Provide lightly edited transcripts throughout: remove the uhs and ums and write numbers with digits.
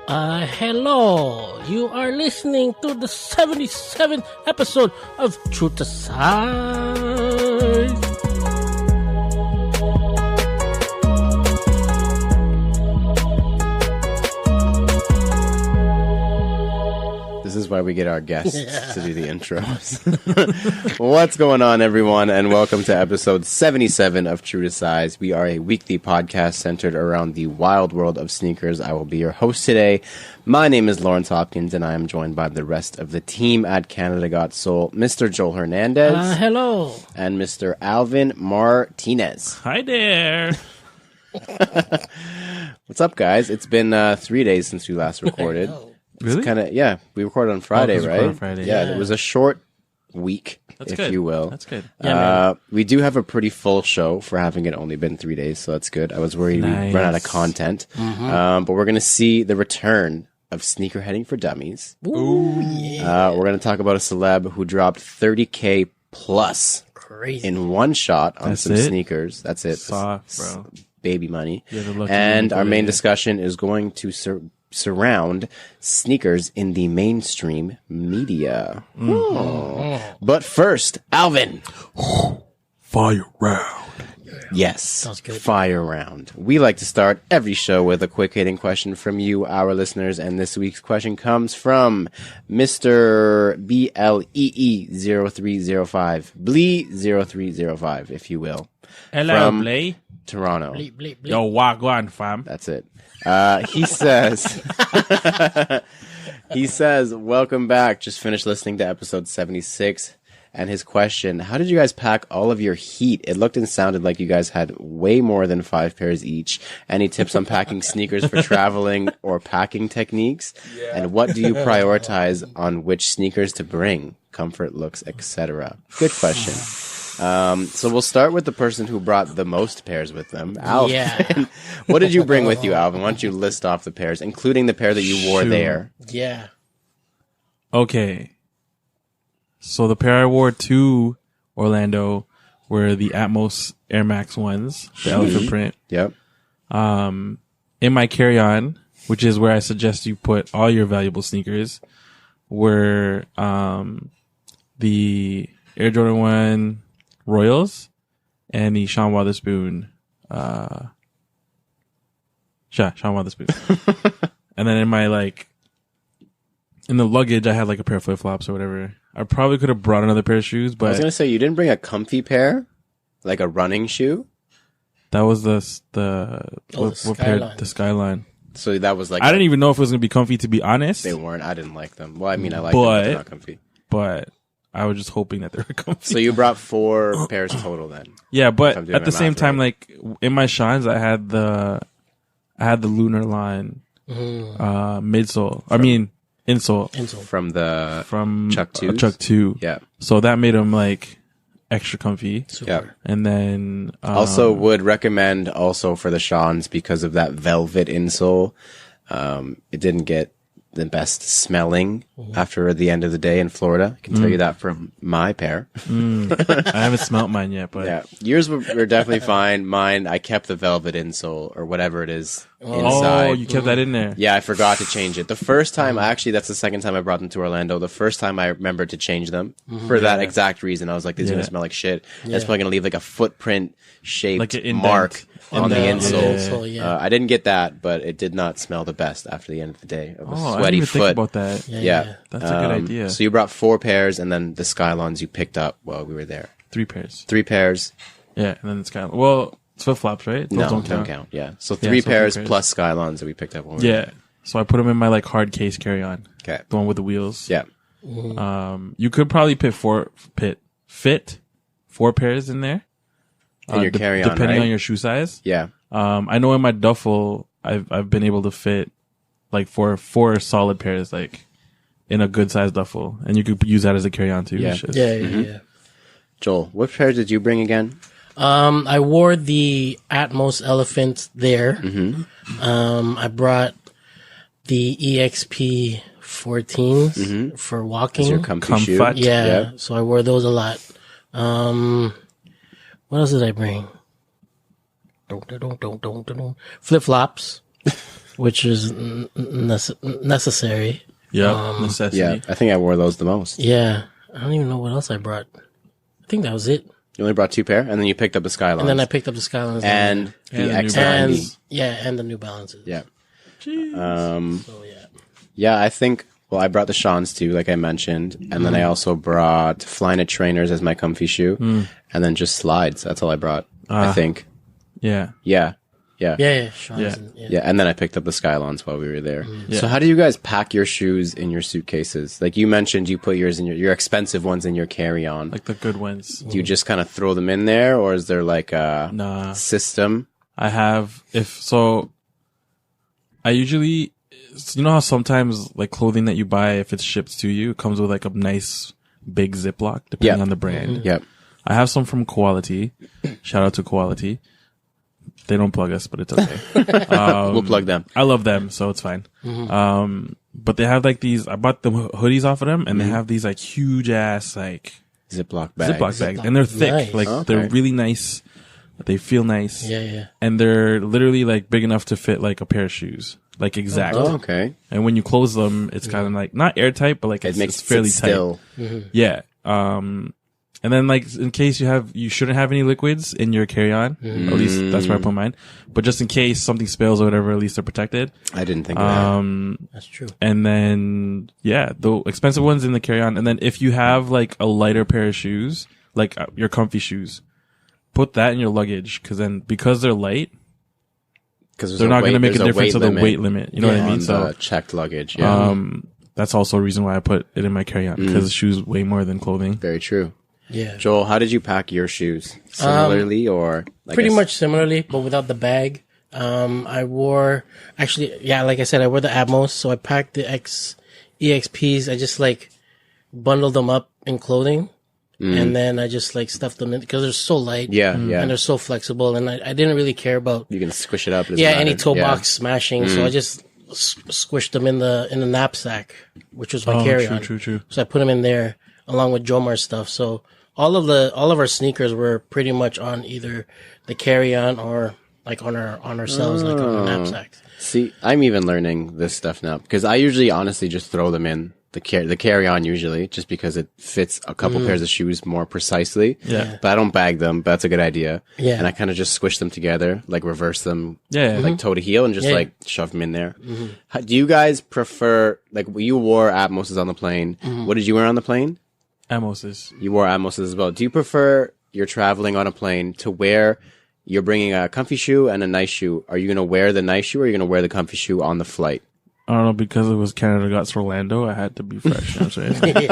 Hello. You are listening to the 77th episode of True to Size. This is why we get our guests to do the intros. What's going on, everyone, and welcome to episode 77 of True to Size. We are a weekly podcast centered around the wild world of sneakers. I will be your host today. My name is Lawrence Hopkins, and I am joined by the rest of the team at Canada Got Soul, Mr. Joel Hernandez. Hello. And Mr. Alvin Martinez. Hi there. What's up, guys? It's been 3 days since we last recorded. Really? Yeah, we recorded on Friday, right? On Friday. Yeah, it was a short week, That's if good. you will. That's good. We do have a pretty full show for having it only been 3 days, so that's good. I was worried we'd run out of content. But we're going to see the return of Sneakerheading For Dummies. Ooh, yeah. We're going to talk about a celeb who dropped $30K plus Crazy. in one shot on That's some it? sneakers. That's it. Soft, bro. Baby money. You're the lucky And people our main there. discussion is going to surround sneakers in the mainstream media. But first, Alvin. Fire round. Yes. Sounds good. Fire round. We like to start every show with a quick hitting question from you, our listeners. And this week's question comes from Mr. BLEE0305. Blee0305, if you will. Hello, From- Blay. Toronto. Bleep, bleep, bleep. Yo, wagwan, fam. That's it. He says, welcome back. Just finished listening to episode 76. And his question, how did you guys pack all of your heat? It looked and sounded like you guys had way more than 5 pairs each. Any tips on packing sneakers for traveling or packing techniques? And what do you prioritize on which sneakers to bring? Comfort, looks, etc. Good question. So we'll start with the person who brought the most pairs with them, Alvin. Yeah. What did you bring with you, Alvin? Why don't you list off the pairs, including the pair that you wore Shoot. there? Yeah. Okay. So the pair I wore to Orlando were the Atmos Air Max ones, the elephant print. Yep. In my carry-on, which is where I suggest you put all your valuable sneakers, were the Air Jordan 1 Royals and the Sean Wotherspoon Sean Wotherspoon. And then in my in the luggage I had a pair of flip-flops or whatever. I probably could have brought another pair of shoes, I was but gonna say you didn't bring a comfy pair, like a running shoe. that was the what pair? Skyline. The Skyline. So that was like I didn't even know if it was gonna be comfy, to be honest. they weren't. I didn't like them. Well, I mean, I like them, but they're not comfy. But I was just hoping that they were comfy. So you brought 4 pairs total then. Yeah, If I'm but doing at the my same math time, right. in my shines, I had the Lunar Line midsole. I mean insole Insole. From the from Chuck 2s? Chuck 2. yeah. So that made them extra comfy. Super. Yeah. And then Also would recommend also for the Sean's because of that velvet insole. It didn't get the best smelling after the end of the day in Florida. I can tell you that from my pair. I haven't smelt mine yet, but Yeah, yours were definitely fine. Mine, I kept the velvet insole or whatever it is inside. oh, you kept that in there. Yeah, I forgot to change it. The first time, actually, that's the second time I brought them to Orlando. The first time I remembered to change them for that exact reason. I was like, these are going to smell like shit. That's probably going to leave a footprint shaped Like an indent. mark on the insole. Insole, yeah. I didn't get that, but it did not smell the best after the end of the day of a Oh, I didn't sweaty even foot. think about that. Yeah. That's a good idea. So you brought 4 pairs, and then the Skylons you picked up while we were there. 3 pairs. 3 pairs. Yeah, and then it's kind of flip flops, right? Those No, don't count. Yeah. So Yeah, 3 so 3 pairs pairs. plus Skylons that we picked up when we were Yeah. So I put them in my hard case carry on. Okay. The one with the wheels. Yeah. You could probably fit 4 pairs in there. In your carry-on, depending right? on your shoe size. Yeah. I know in my duffel I've been able to fit 4 solid pairs in a good sized duffel, and you could use that as a carry on too. Yeah. It's just- Yeah. Joel, what pair did you bring again? I wore the Atmos Elephant there. I brought the EXP 14s for walking. Your comfy shoe. Comfort. Yeah, so I wore those a lot. What else did I bring? Flip flops. which is necessary. Yeah, necessity. Yeah, I think I wore those the most. Yeah, I don't even know what else I brought. I think that was it. You only brought 2 pair, and then you picked up the Skylines. And then I picked up the Skylines and And the the New X90. Balance. and the New Balances. Yeah. Jeez. So yeah. Yeah, I think, well, I brought the Sean's too, like I mentioned. And then I also brought Flyknit trainers as my comfy shoe. And then just slides. That's all I brought, I think. Yeah. Yeah. Yeah. Yeah, Sean's Yeah. and- And then I picked up the Skylines while we were there. Yeah. So how do you guys pack your shoes in your suitcases? Like you mentioned, you put yours in your expensive ones in your carry-on. Like the good ones. Do you just kind of throw them in there, or is there like a Nah. system? I have, I usually, you know how sometimes like clothing that you buy, if it's shipped to you, it comes with like a nice big Ziploc, depending Yeah. on the brand. Yep. I have some from Quality. Shout out to Quality. They don't plug us, but it's okay. We'll plug them. I love them, so it's fine. But they have like these, I bought the hoodies off of them, and they have these like huge ass like Ziploc bags. Ziploc bags, and they're thick. Nice. Like Okay. they're really nice. They feel nice. Yeah. And they're literally like big enough to fit like a pair of shoes, like exact. Oh, okay. And when you close them, it's kind of like not airtight, but like It it's, makes it's fairly it sit still. tight. Yeah. And then like in case you shouldn't have any liquids in your carry-on. At least that's where I put mine. But just in case something spills or whatever, at least they're protected. I didn't think of that. That's true. And then yeah, the expensive ones in the carry-on. And then if you have like a lighter pair of shoes, like your comfy shoes, put that in your luggage because they're light. Because They're not going to make a difference to the weight limit. You know what I mean? On So the checked luggage. Yeah. that's also a reason why I put it in my carry-on because shoes weigh more than clothing. Very true. Yeah. Joel, how did you pack your shoes? Similarly, or like Pretty much similarly, but without the bag. I wore, actually, yeah, like I said, I wore the Atmos, so I packed the EXPs. I just like bundled them up in clothing, and then I just like stuffed them in because they're so light. Yeah, And yeah. they're so flexible, and I didn't really care about, You can squish it up. It doesn't any matter. toe Yeah. box smashing, so I just squished them in the knapsack, which was my carry-on. True. So I put them in there along with Jomar's stuff. So all of our sneakers were pretty much on either the carry-on or like on ourselves, like on our knapsacks. See, I'm even learning this stuff now because I usually honestly just throw them in the carry-on usually just because it fits a couple pairs of shoes more precisely. Yeah. But I don't bag them. But that's a good idea. Yeah. And I kind of just squish them together, like reverse them, Yeah. like toe to heel, and just Yeah. like shove them in there. How, do you guys prefer like you wore Atmoses on the plane? What did you wear on the plane? Amoses. You wore Atmoses as well. Do you prefer you're traveling on a plane to wear? You're bringing a comfy shoe and a nice shoe. Are you going to wear the nice shoe or are you going to wear the comfy shoe on the flight? I don't know, because it was Canada Got Orlando, I had to be fresh. You know what I'm saying?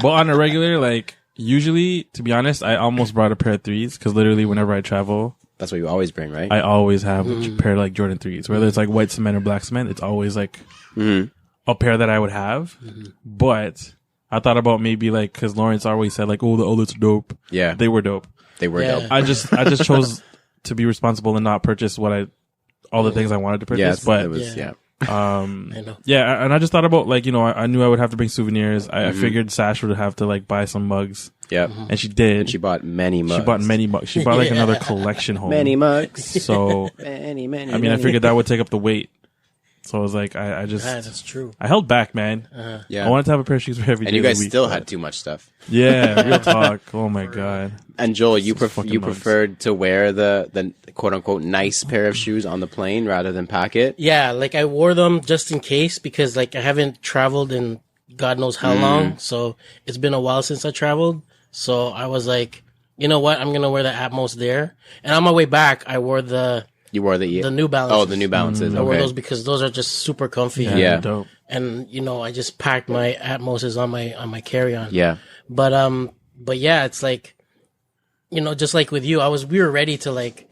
But on a regular, like, usually, to be honest, I almost brought a pair of threes, because literally whenever I travel, That's what you always bring, right? I always have a pair of, like, Jordan threes. Whether it's, like, white cement or black cement, it's always, like, a pair that I would have. But I thought about maybe, like, because Lawrence always said, like, oh, the Olets are dope. Yeah. They were dope. They were Yeah. dope. I just chose to be responsible and not purchase all the things I wanted to purchase. Yes, but it was, yeah. I know. yeah, and I just thought about, like, you know, I knew I would have to bring souvenirs. I figured Sash would have to, like, buy some mugs. Yep. And she did. She bought many mugs. She bought many mugs. She bought, like, another collection home. Many mugs. So, many. I mean, I figured that would take up the weight. So I was like, I just, Yeah, that's true. I held back, man. Yeah. I wanted to have a pair of shoes for every day And you of the guys week, still but- had too much stuff. Yeah, real talk. Oh my God. And Joel, you fucking mugs. preferred to wear the quote unquote nice pair of shoes on the plane rather than pack it. Yeah, like I wore them just in case because like I haven't traveled in God knows how long. So it's been a while since I traveled. So I was like, you know what? I'm going to wear the Atmos there. And on my way back, I wore the You wore the New Balances. Oh, the New Balances. I wore Okay. those because those are just super comfy. Yeah. Yeah. Dope. And you know, I just packed my Atmoses on my carry-on. Yeah. But yeah, it's like, you know, just like with you, we were ready to like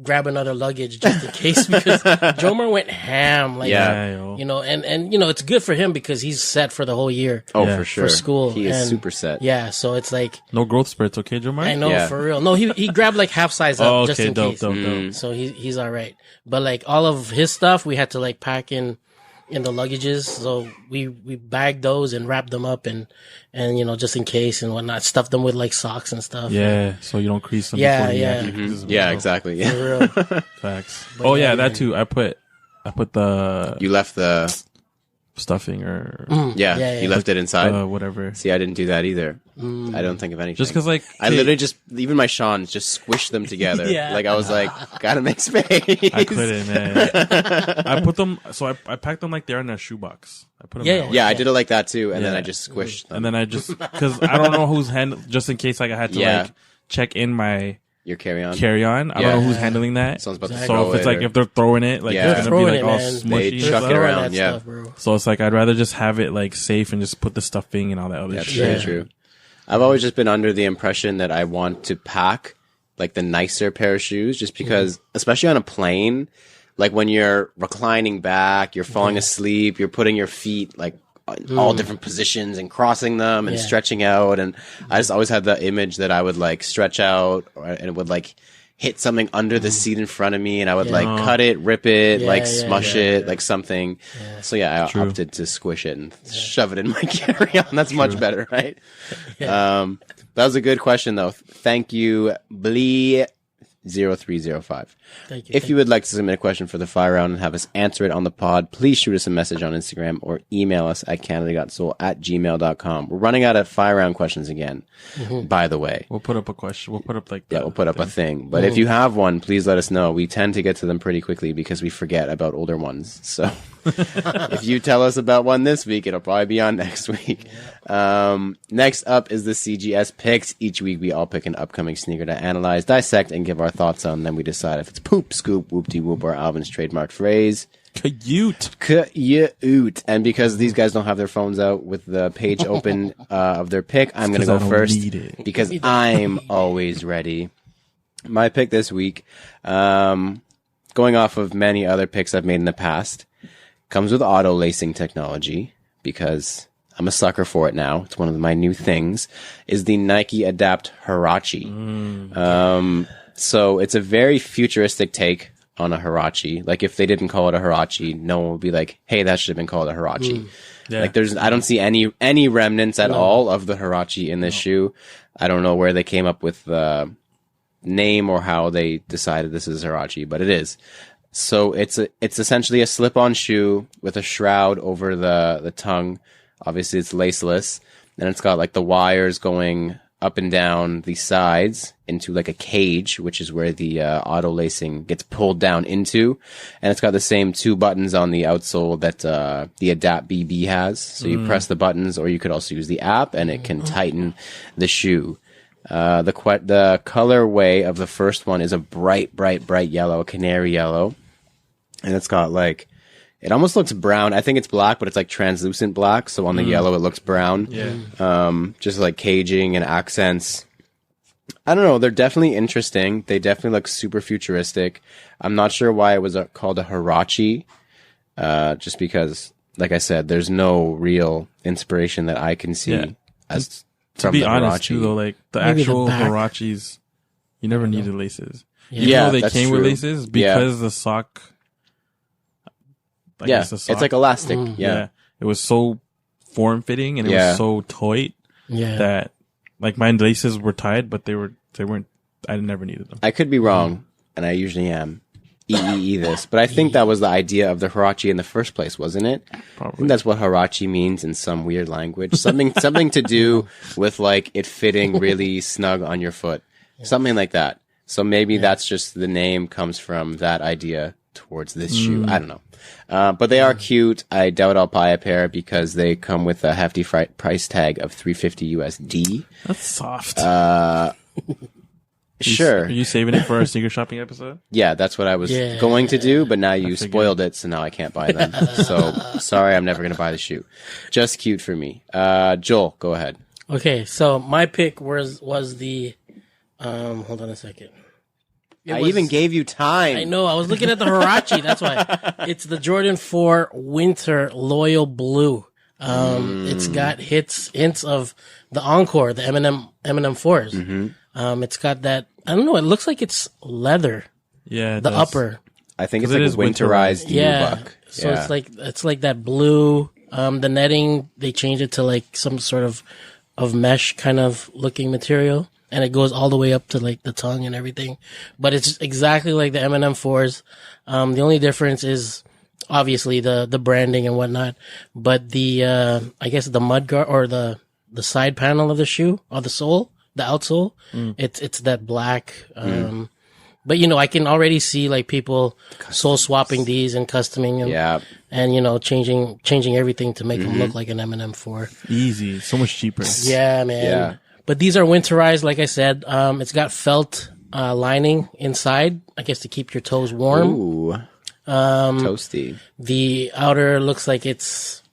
grab another luggage just in case because Jomer went ham. Like, Yeah. yo. you know, and you know, it's good for him because he's set for the whole year. Oh, Yeah. for sure. For school. He is And super set. Yeah. So it's like, No growth spurts, okay, Joe Mark? I know Yeah. for real. No, he grabbed like half size up Oh, just okay, in dope, case. dope. So he's all right. But like all of his stuff, we had to like pack in the luggages. So we bagged those and wrapped them up and you know, just in case and whatnot, stuffed them with like socks and stuff. Yeah, so you don't crease them Yeah, before you yeah. actually crease them. Yeah, So, exactly. Yeah. For real. Facts. But Oh yeah, yeah, that man. too. I put put the You left the stuffing or you left it inside. whatever. See, I didn't do that either. I don't think of anything. Just because, like, I literally just even my Sean's just squished them together. Yeah. Like I was like, gotta make space. I couldn't, man. I put them, so I packed them like they're in a shoebox. I put them that way. Yeah, I did it like that too, and then Yeah. I just squished them. And then I just, because I don't know who's just in case like I had to like check in my Your carry-on. carry-on. I don't know who's handling that. Someone's about to Exactly. throw So if it's it like, if they're throwing it, like Yeah. it's gonna be like Throwing all it, man. They smushy. chuck and it stuff. around, that yeah. stuff, bro. So it's like, I'd rather just have it like safe and just put the stuffing and all that other That's shit. very true. I've always just been under the impression that I want to pack like the nicer pair of shoes, just because, especially on a plane, like when you're reclining back, you're falling asleep, you're putting your feet like in all different positions and crossing them and stretching out. And I just always had the image that I would like stretch out and it would like hit something under the seat in front of me, and I would like cut it, rip it, like smush it, like something. So I opted to squish it and shove it in my carry-on. That's much better, right? That was a good question though. Thank you, Blee0305. Thank you. If you would like to submit a question for the fire round and have us answer it on the pod, please shoot us a message on Instagram or email us at canada.soul@gmail.com. We're running out of fire round questions again, by the way. We'll put up a question. We'll put up like We'll put up a thing. But if you have one, please let us know. We tend to get to them pretty quickly because we forget about older ones. So if you tell us about one this week, it'll probably be on next week. Next up is the CGS picks. Each week we all pick an upcoming sneaker to analyze, dissect, and give our thoughts on. Then we decide if it's poop, scoop, whoop-de-whoop, or Alvin's trademarked phrase. Cute. Cute. And because these guys don't have their phones out with the page open of their pick, I'm going to go first because I'm always ready. My pick this week, going off of many other picks I've made in the past, comes with auto lacing technology because I'm a sucker for it now. It's one of my new things, is the Nike Adapt Huarache. So it's a very futuristic take on a Huarache. Like if they didn't call it a Huarache, no one would be like, hey, that should have been called a Huarache. Yeah. Like I don't see any remnants at all of the Huarache in this shoe. I don't know where they came up with the name or how they decided this is Huarache, but it is. So it's essentially a slip-on shoe with a shroud over the tongue. Obviously it's laceless, and it's got like the wires going up and down the sides into like a cage, which is where the auto lacing gets pulled down into. And it's got the same two buttons on the outsole that the Adapt BB has. So you press the buttons, or you could also use the app, and it can tighten the shoe. The colorway of the first one is a bright yellow, canary yellow. And it's got like, it almost looks brown. I think it's black, but it's like translucent black. So on the yellow, it looks brown. Yeah. Just like caging and accents. I don't know. They're definitely interesting. They definitely look super futuristic. I'm not sure why it was called a Huarache. Just because, like I said, there's no real inspiration that I can see as To from be the honest, Huarache. too, though, like the Maybe the actual back. Huaraches, you never needed laces. Yeah, Even though they that's came with true. laces, because the sock. I guess the sock, it's like elastic. yeah, it was so form fitting and it was so tight that like my laces were tied, but they weren't. I never needed them. I could be wrong, and I usually am. This, but I think that was the idea of the Huarache in the first place, wasn't it? I Probably. think that's what Huarache means in some weird language. Something to do with like it fitting really snug on your foot, something like that. So maybe that's just the name comes from that idea towards this shoe. I don't know. But they are cute. I doubt I'll buy a pair because they come with a hefty price tag of $350 USD. That's soft. Sure. Are you saving it for our sneaker shopping episode? Yeah, that's what I was going to do, but now you spoiled it, so now I can't buy them. So sorry, I'm never going to buy the shoe. Just cute for me. Joel, go ahead. Okay, so my pick was the hold on a second. I even gave you time. I know. I was looking at the Huarache. That's why. It's the Jordan 4 Winter Loyal Blue. It's got hints of the Encore, the Eminem 4s. It's got that, I don't know, it looks like it's leather. Yeah. The upper. I think it's 'Cause like it a is winterized nubuck. So it's like that blue, the netting, they changed it to like some sort of mesh kind of looking material. And it goes all the way up to like the tongue and everything. But it's exactly like the Eminem 4s. The only difference is, obviously the branding and whatnot, but the I guess the mudguard or the side panel of the shoe or the sole, the outsole, it's that black. But I can already see like people sole swapping these and customing them, and changing everything to make them look like an M&M4. Easy, so much cheaper. Yeah, man. Yeah. But these are winterized, like I said. It's got felt lining inside, I guess, to keep your toes warm. Ooh. Toasty. The outer looks like it's,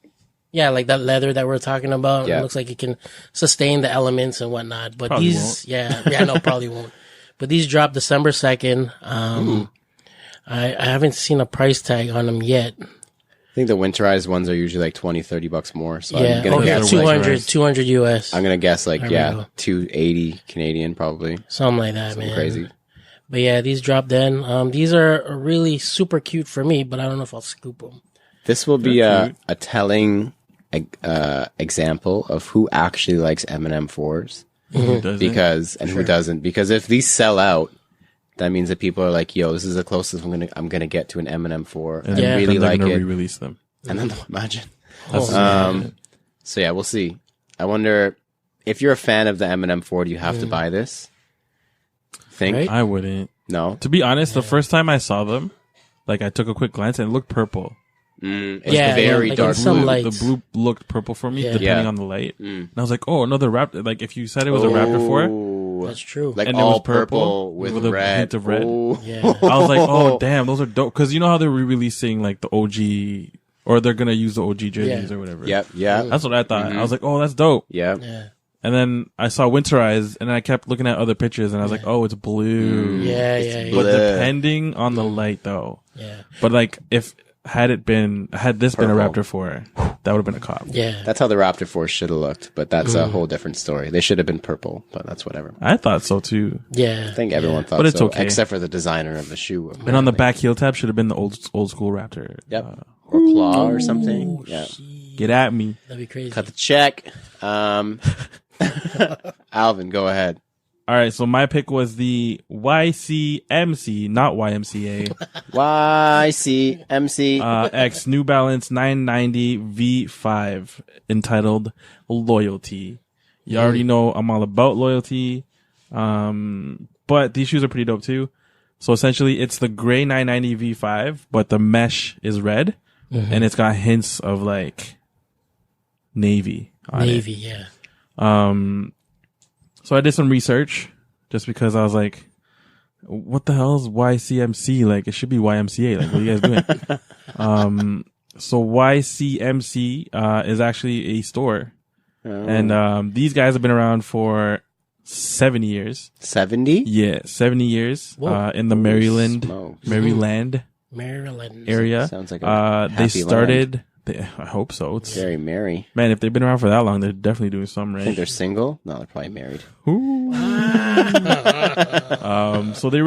like that leather that we're talking about. Yeah. It looks like it can sustain the elements and whatnot. But Probably these, no, probably won't. But these drop December 2nd. I haven't seen a price tag on them yet. I think the winterized ones are usually like $20-$30 more. So Yeah, I'm gonna guess 200 US. I'm gonna guess like There we go. $280 Canadian probably. Something like that, man. Crazy. But yeah, these dropped then. These are really super cute for me, but I don't know if I'll scoop them. This will be a telling example of who actually likes M&M 4s. Who doesn't? Who doesn't? Because if these sell out, that means that people are like, "Yo, this is the closest I'm gonna get to an M&M 4." and Yeah. really then they're like gonna it. re-release them. And then imagine. Man. So yeah, we'll see. I wonder if you're a fan of the M&M 4, do you have to buy this? Think Right? I wouldn't. no. To be honest, the first time I saw them, like I took a quick glance and it looked purple. It's Yeah, very like dark in some blue. lights. The blue looked purple for me, Yeah. depending Yeah. on the light. And I was like, oh, another Raptor. Like if you said it was a Raptor 4, Ooh. That's true. Like and it all was purple with with a red. hint of red. Ooh. Yeah. I was like, oh damn, those are dope. Because you know how they're re-releasing like the OG, or they're gonna use the OG jerseys Yeah. or whatever. Yep. Yeah. That's what I thought. I was like, oh, that's dope. Yeah. Yeah. And then I saw winterized, and I kept looking at other pictures, and I was like, oh, it's blue. Yeah. But blue. depending on the light, though. Yeah. But like, had this been a Purple. Raptor 4, that would have been a cop. Yeah. That's how the Raptor 4 should have looked, but that's a whole different story. They should have been purple, but that's whatever. I thought so too. Yeah. I think everyone thought But it's so, okay. except for the designer of the shoe. And on the back heel tab should have been the old school Raptor. Yep. Or claw or something. Yeah. Get at me. That'd be crazy. Cut the check. Alvin, go ahead. All right, so my pick was the YCMC, not YMCA, YCMC. X New Balance 990 V5, entitled Loyalty. You already know I'm all about loyalty, but these shoes are pretty dope too. So essentially, it's the gray 990 V5, but the mesh is red, and it's got hints of like navy on it. Navy, yeah. So I did some research just because I was like, what the hell is YCMC? Like, it should be YMCA. Like, what are you guys doing? So YCMC, is actually a store. And, these guys have been around for 70 years. 70? Yeah, 70 years, Whoa. in the Maryland Maryland. area. Sounds like a they happy started, I hope so. It's, Very merry. man, if they've been around for that long, they're definitely doing something I think right. they're single. No, they're probably married. So they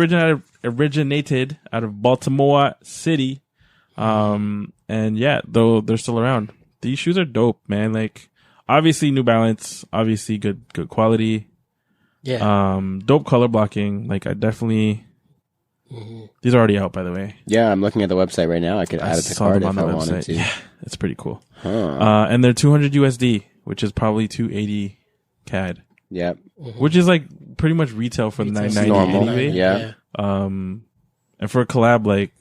originated out of Baltimore City. And yeah, though they're still around. These shoes are dope, man. Like, obviously New Balance, obviously good quality. Yeah. Dope color blocking. Like, I definitely, these are already out, by the way. Yeah, I'm looking at the website right now. I could add it to saw cart them if on I the wanted website. to. Yeah, it's pretty cool. Huh. And they're 200 USD, which is probably 280 CAD, Yep. which is like pretty much retail for the Retail. 990 Normal. anyway. Yeah. And for a collab, like,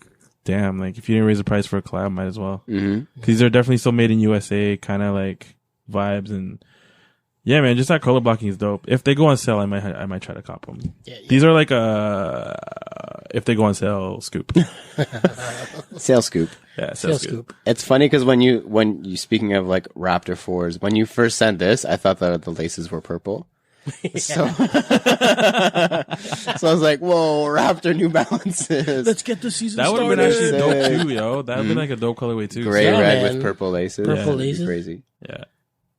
damn, like if you didn't raise the price for a collab, might as well. Mm-hmm. Cause these are definitely still made in USA, kind of like vibes, and yeah, man, just that color blocking is dope. If they go on sale, I might try to cop them. Yeah. These are like if they go on sale, scoop. Sales scoop. Yeah, Sales scoop. scoop. It's funny because when you speaking of like Raptor 4s, when you first sent this, I thought that the laces were purple. So, so I was like, "Whoa, Raptor New Balances, Let's get the season That would have started. been actually dope Sick. too, yo. That would have been like a dope colorway too. gray Yeah, red man. with purple laces, Purple That'd be laces. crazy." Yeah.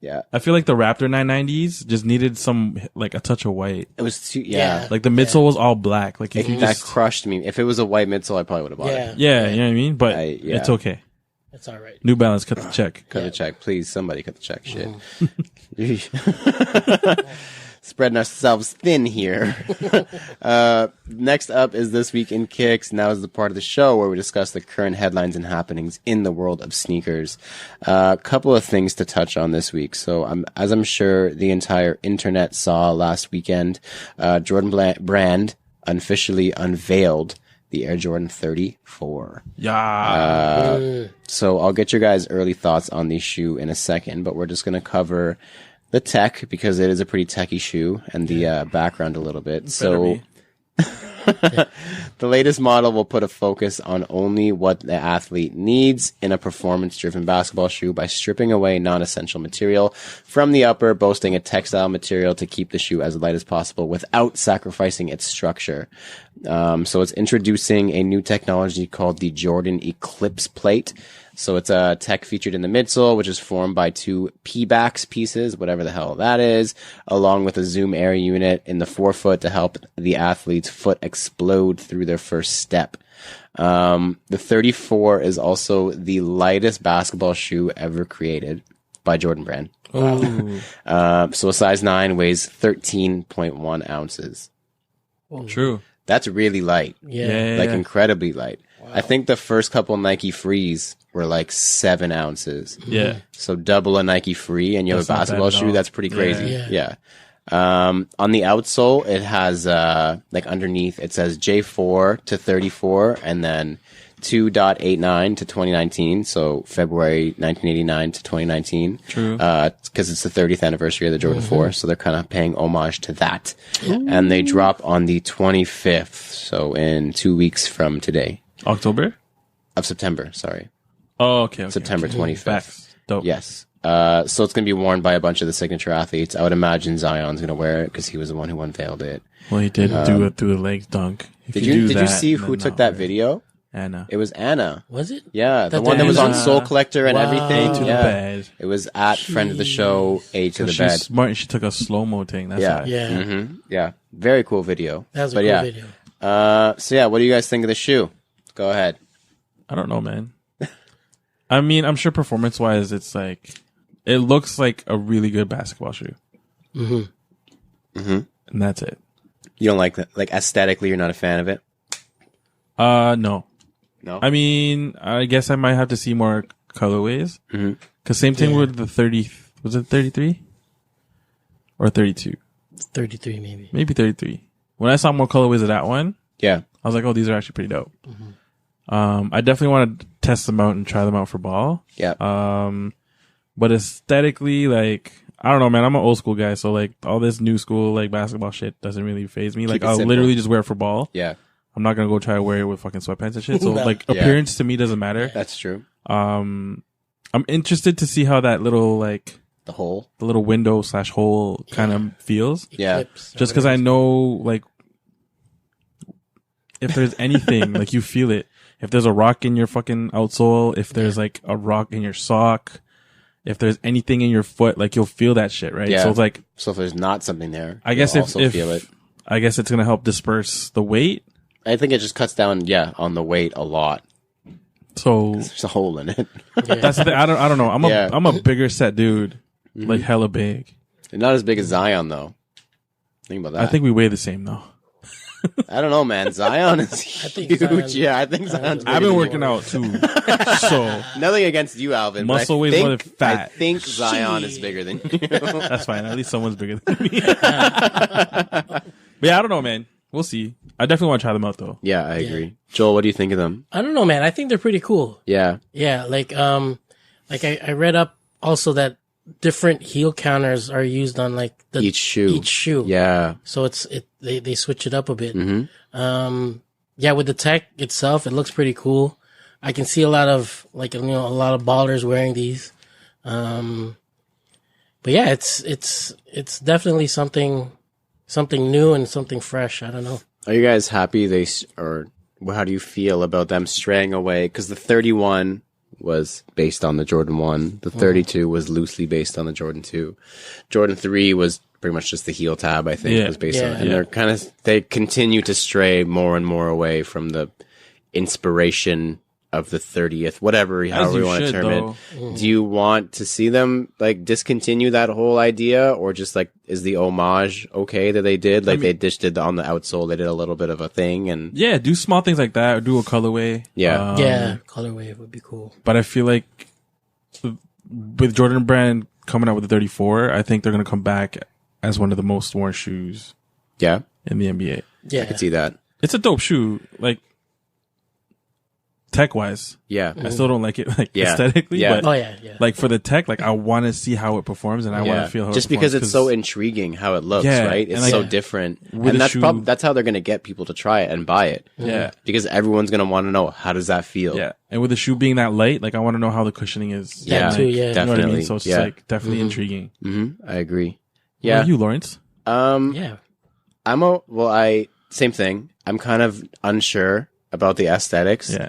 Yeah, I feel like the Raptor 990s just needed some, like, a touch of white. it was too. Yeah. Yeah, Like, the midsole was all black. Like, if you that just, crushed me. If it was a white midsole, I probably would have bought Yeah. it. yeah, you know what I mean? But Yeah. it's okay. That's all right. New Balance, cut the check. Cut the check, please. Somebody cut the check. Shit. spreading ourselves thin here. Next up is This Week in Kicks. Now is the part of the show where we discuss the current headlines and happenings in the world of sneakers. A couple of things to touch on this week. So as I'm sure the entire internet saw last weekend, Jordan Brand officially unveiled the Air Jordan 34. Yeah. So I'll get your guys' early thoughts on the shoe in a second, but we're just going to cover the tech because it is a pretty techy shoe and the background a little bit. So the latest model will put a focus on only what the athlete needs in a performance-driven basketball shoe by stripping away non-essential material from the upper, boasting a textile material to keep the shoe as light as possible without sacrificing its structure. So it's introducing a new technology called the Jordan Eclipse plate. So it's a tech featured in the midsole, which is formed by two P-backs pieces, whatever the hell that is, along with a Zoom Air unit in the forefoot to help the athlete's foot explode through their first step. The 34 is also the lightest basketball shoe ever created by Jordan Brand. So a size 9 weighs 13.1 ounces. True. That's really light. Yeah. Like incredibly light. Wow. I think the first couple Nike Frees were like 7 ounces. Yeah. So double a Nike Free and you have a basketball shoe. That's pretty crazy. Yeah. On the outsole, it has, like underneath, it says J4 to 34 and then 2.89 to 2019. So February 1989 to 2019. True. Cause it's the 30th anniversary of the Jordan 4. So they're kind of paying homage to that. And they drop on the 25th. So in 2 weeks from today. October? Of September, sorry. Oh, okay. September 25th. Facts. Dope. Yes. So it's going to be worn by a bunch of the signature athletes. I would imagine Zion's going to wear it because he was the one who unveiled it. Well, he did do it through the legs dunk. Did you see who took that video? Anna. It was Anna. Was it? Yeah, the one that was on Soul Collector and everything. To the bed. It was at friend of the show, A to the She's bed. smart and she took a slow-mo thing. That's why. Yeah. Yeah, very cool video. That was a cool video. So yeah, what do you guys think of the shoe? Go ahead. I don't know, man. I mean, I'm sure performance-wise, it's like, it looks like a really good basketball shoe. And that's it. You don't like that? Like aesthetically, you're not a fan of it? No. No? I mean, I guess I might have to see more colorways. Cause same thing with the 30, was it 33? Or 32? 33 maybe. Maybe 33. When I saw more colorways of that one, Yeah. I was like, oh, these are actually pretty dope. I definitely want to test them out and try them out for ball. Yeah. But aesthetically, like, I don't know, man. I'm an old school guy, so like all this new school like basketball shit doesn't really faze me. Like it I'll simple. literally just wear it for ball. Yeah. I'm not gonna go try to wear it with fucking sweatpants and shit. So like appearance to me doesn't matter. That's true. I'm interested to see how that little like The hole. the little window / hole kind of feels. Yeah. Eclipse, Just because I know like if there's anything like you feel it. If there's a rock in your fucking outsole, if there's like a rock in your sock, if there's anything in your foot, like you'll feel that shit, right? Yeah. So it's like, So if there's not something there, I guess you'll if also feel it. I guess it's gonna help disperse the weight. I think it just cuts down, on the weight a lot. So There's a hole in it. that's the thing. I don't know. I'm a bigger set dude, Mm-hmm. like hella big. Not as big as Zion though. Think about that. I think we weigh the same though. I don't know, man. Zion is think huge. Zion's- Yeah, I think Zion's. I've bigger been than working you. out too, so Nothing against you, Alvin. but Muscle I weighs think, more than fat. I think Zion is bigger than you. that's fine. At least someone's bigger than me. But yeah, I don't know, man. We'll see. I definitely want to try them out though. Yeah, I agree. Joel, what do you think of them? I don't know, man. I think they're pretty cool. Yeah. Yeah, like I read up also that different heel counters are used on like the Each shoe. Yeah. So they switch it up a bit. Yeah, with the tech itself, it looks pretty cool. I can see a lot of a lot of ballers wearing these. But yeah, it's definitely something new and something fresh. I don't know. Are you guys happy or how do you feel about them straying away? Because the 31 was based on the Jordan 1. The 32 was loosely based on the Jordan 2. Jordan 3 was pretty much just the heel tab, I think, was based on it. And they continue to stray more and more away from the inspiration of the 30th, whatever, however you want to term it. Do you want to see them like discontinue that whole idea, or just like is the homage okay that they did? Like they just did on the outsole, they did a little bit of a thing, and yeah, do small things like that, or do a colorway. Yeah, colorway would be cool. But I feel like with Jordan Brand coming out with the 34, I think they're gonna come back as one of the most worn shoes. Yeah, in the NBA. Yeah, I could see that. It's a dope shoe, like tech wise. Yeah, I still don't like it aesthetically. Yeah. But like for the tech, like I want to see how it performs, and I want to feel how just it because performs, it's so intriguing how it looks, right? It's like, so different, with and a that's shoe- that's how they're gonna get people to try it and buy it. Yeah, because everyone's gonna want to know, how does that feel? yeah. And with the shoe being that light, like I want to know how the cushioning is. Yeah, too, yeah. You know what I definitely. mean? So it's just like definitely intriguing. I agree. What Yeah, about you, Lawrence? Yeah. Same thing. I'm kind of unsure about the aesthetics. Yeah.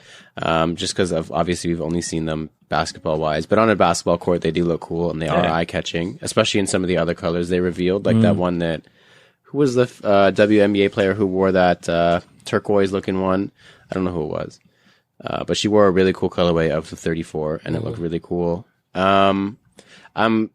Just because of obviously we've only seen them basketball wise, but on a basketball court they do look cool and they are eye catching, especially in some of the other colors they revealed, like that one that who was the WNBA player who wore that turquoise looking one? I don't know who it was, but she wore a really cool colorway of the 34, and it looked really cool. I don't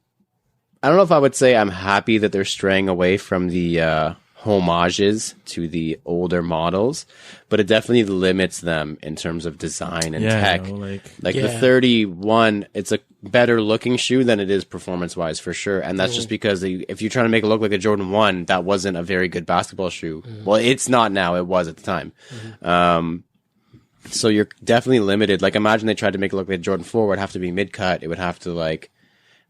know if I would say I'm happy that they're straying away from the homages to the older models, but it definitely limits them in terms of design and tech. Like the 31, it's a better looking shoe than it is performance wise for sure. And that's just because if you're trying to make it look like a Jordan 1, that wasn't a very good basketball shoe. Well, it's not now. It was at the time. So you're definitely limited. Like imagine they tried to make it look like a Jordan 4, where it'd have to be mid cut. It would have to like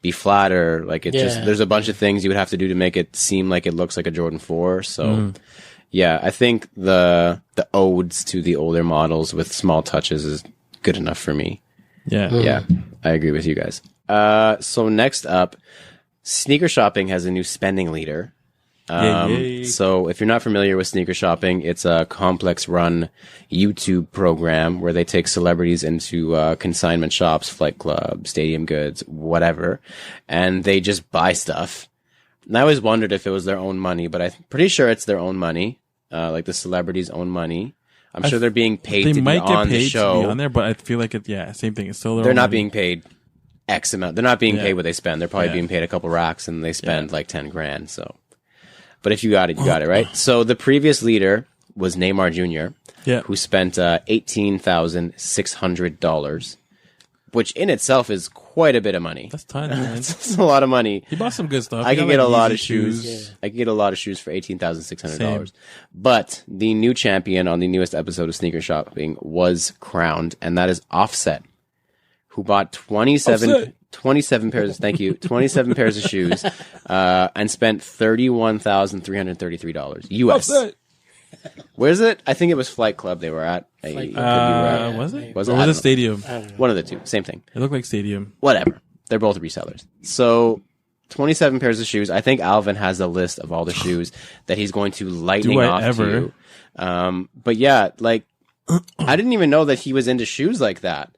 be flatter. Like it just, there's a bunch of things you would have to do to make it seem like it looks like a Jordan 4. So yeah, I think the odes to the older models with small touches is good enough for me. Yeah. Yeah, I agree with you guys. So next up, sneaker shopping has a new spending leader. So if you're not familiar with sneaker shopping, it's a complex run YouTube program where they take celebrities into consignment shops, Flight Club, Stadium Goods, whatever, and they just buy stuff. And I always wondered if it was their own money, but I'm pretty sure it's their own money, like the celebrities' own money. I'm sure they're being paid to be on the show. To be on there, but I feel like same thing. It's still their they're own not money. being paid X amount. They're not being paid what they spend. They're probably being paid a couple racks, and they spend like 10 grand. So. But if you got it, you got it, right? So the previous leader was Neymar Jr., who spent $18,600, which in itself is quite a bit of money. That's tiny, man. That's a lot of money. He bought some good stuff. I could get a lot of shoes. I could get a lot of shoes for $18,600. But the new champion on the newest episode of Sneaker Shopping was crowned, and that is Offset, who bought 27 pairs. Thank you. 27 pairs of shoes, and spent $31,333 US. Offset. Where's it? I think it was Flight Club they were at. Was it? Was Or it? was it Stadium? One of the two. Same thing. It looked like Stadium. Whatever. They're both resellers. So 27 pairs of shoes. I think Alvin has a list of all the shoes that he's going to lightning off to you. But yeah, like I didn't even know that he was into shoes like that.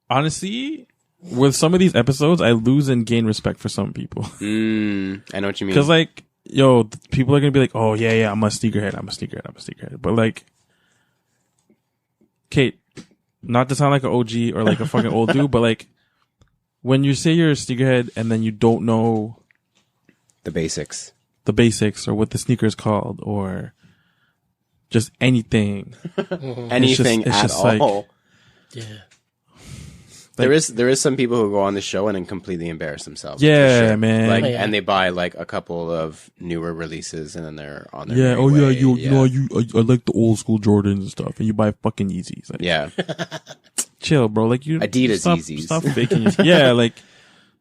Honestly, with some of these episodes, I lose and gain respect for some people. I know what you mean. Because, like, people are going to be like, oh, yeah, I'm a sneakerhead. But, like, Kate, not to sound like an OG or like a fucking old dude, but, like, when you say you're a sneakerhead and then you don't know the basics or what the sneaker is called or just anything. Anything it's at just all. like, yeah. There is some people who go on the show and then completely embarrass themselves. Yeah, for sure. man. Like, Yeah. and they buy like a couple of newer releases and then they're on their yeah, merry way. you know, I like the old school Jordans and stuff, and you buy fucking Yeezys. Like, Yeah. chill, bro. Like you Adidas stop, Yeezys. Stop faking Yeezys. Yeah, like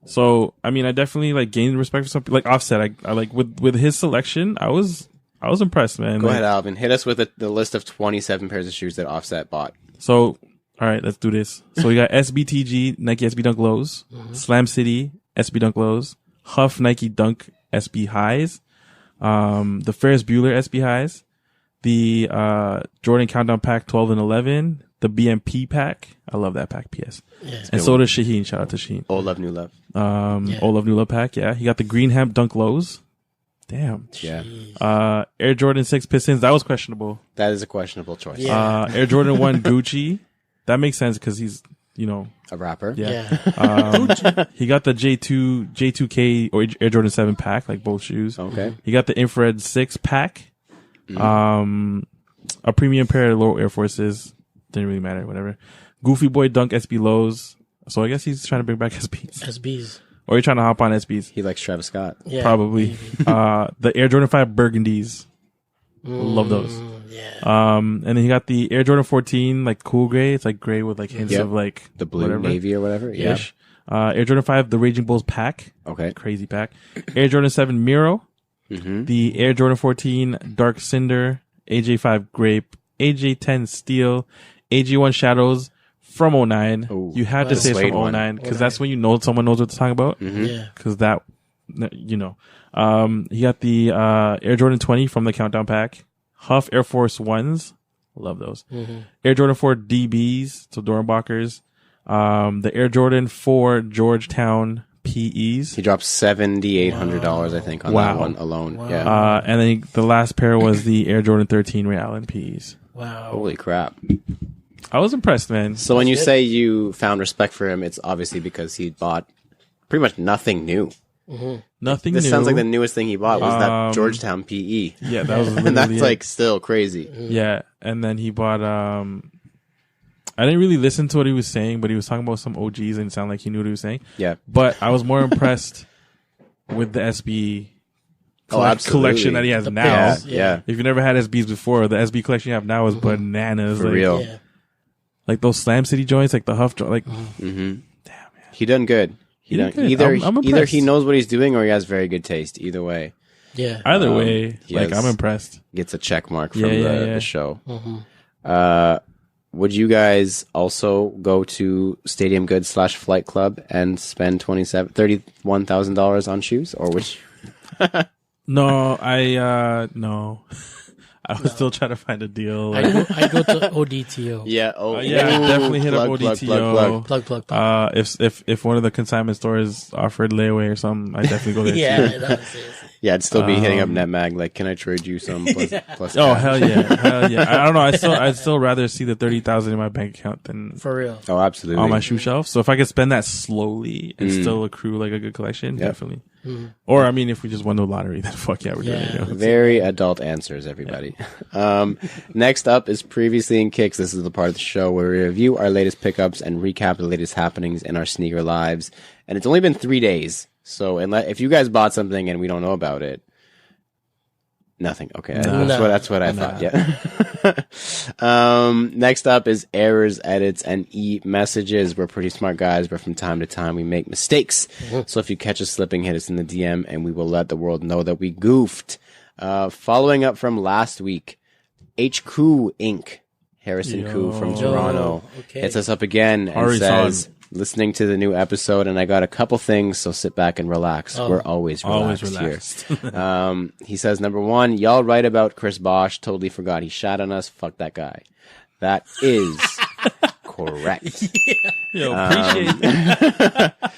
so. I mean, I definitely like gained respect for something like Offset. I like with his selection. I was impressed, man. Go like, ahead, Alvin. Hit us with the list of 27 pairs of shoes that Offset bought. So, all right, let's do this. So we got SBTG Nike SB Dunk Lows, Slam City SB Dunk Lows, Huff Nike Dunk SB Highs, the Ferris Bueller SB Highs, the Jordan Countdown Pack 12 and 11, the BMP pack. I love that pack, PS. Yeah. And so does Shaheen. Shout out to Shaheen. Old Love, New Love. Old Love New Love pack. Yeah, he got the Green Hemp Dunk Lows. Damn. Yeah. Air Jordan 6 Pistons. That was questionable. That is a questionable choice. Yeah. Air Jordan 1 Gucci. that makes sense because he's, you know, A rapper. yeah. Yeah. He got the J2K or Air Jordan 7 pack, like both shoes. Okay. He got the Infrared 6 pack. A premium pair of low Air Forces. Didn't really matter, whatever. Goofy Boy Dunk SB lows. So I guess he's trying to bring back SBs. SBs. Or he's trying to hop on SBs. He likes Travis Scott. Yeah. Probably. The Air Jordan 5 Burgundies. Love those. Yeah. And then he got the Air Jordan 14, like cool gray. It's like gray with like hints Yep. of like The blue whatever. navy or whatever. Yeah. Ish. Air Jordan 5, the Raging Bulls pack. Okay. Crazy pack. Air Jordan 7 Miro. Mm-hmm. The Air Jordan 14 Dark Cinder. AJ5 Grape. AJ10 Steel. AG1 Shadows from 09. Ooh, You had to say it's suede from one. 09 because that's when you know someone knows what to talk about. Yeah. Because that, you know. He got the Air Jordan 20 from the Countdown pack. Huff Air Force Ones. Love those. Air Jordan 4 DBs. So Dornbachers. The Air Jordan 4 Georgetown PEs. He dropped $7,800, I think, on Wow. that one alone. Yeah. And then the last pair was the Air Jordan 13 Ray Allen PEs. Wow. Holy crap. I was impressed, man. So when you good. say you found respect for him, it's obviously because he bought pretty much nothing new. Nothing This new. sounds like the newest thing he bought was that Georgetown PE. Yeah, that was And literally that's it. like still crazy. Yeah, and then he bought. I didn't really listen to what he was saying, but he was talking about some OGs and it sounded like he knew what he was saying. Yeah. But I was more impressed with the SB absolutely. collection that he has now. Yeah. Yeah. Yeah. If you never had SBs before, the SB collection you have now is bananas. For like, real. Yeah. like those Slam City joints, like the Huff joint. Like, He done good. He done good. Either I'm either impressed. he knows what he's doing or he has very good taste. Either way, Yeah. either way, he like has- I'm impressed. gets a check mark from Yeah, the show. Mm-hmm. Would you guys also go to Stadium Goods / Flight Club and spend $31,000 on shoes, or which? No, no. I was still trying to find a deal. Like, I go to ODTO. Yeah. Oh, yeah, definitely hit up ODTO. Plug. If one of the consignment stores offered layaway or something, I definitely go there too. Yeah. No, seriously. Yeah, I'd still be hitting up NetMag like, can I trade you some plus Oh cash? hell yeah. I don't know. I'd still rather see the 30,000 in my bank account than For real. Oh, absolutely. on my shoe shelf. So if I could spend that slowly and still accrue like a good collection, definitely. Or I mean, if we just won the lottery, then fuck yeah, we're doing it. You know? Very adult answers, everybody. Next up is Previously in Kicks. This is the part of the show where we review our latest pickups and recap the latest happenings in our sneaker lives. And it's only been 3 days. So if you guys bought something and we don't know about it, nothing. Okay. That's what I thought. Yeah. Next up is errors, edits, and e-messages. We're pretty smart guys, but from time to time we make mistakes. So if you catch us slipping, hit us in the DM and we will let the world know that we goofed. Following up from last week, HQ Inc. Harrison Koo from Toronto okay. hits us up again and Ari-san. says, listening to the new episode and I got a couple things, so sit back and relax. We're always relaxed, here. He says, number one, y'all right about Chris Bosch. Totally forgot he shot on us. Fuck that guy. That is correct. Yo, appreciate that.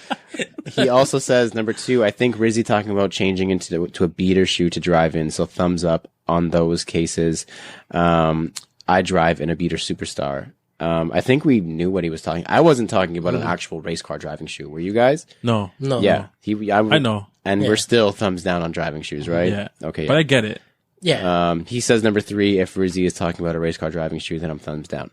He also says, number two, I think Rizzy talking about changing to a beater shoe to drive in. So thumbs up on those cases. I drive in a beater Superstar. I think we knew what he was talking. I wasn't talking about an actual race car driving shoe. Were you guys? No. Yeah. I know. And we're still thumbs down on driving shoes, right? Yeah. Okay. But I get it. Yeah. He says number three, if Rizzy is talking about a race car driving shoe, then I'm thumbs down.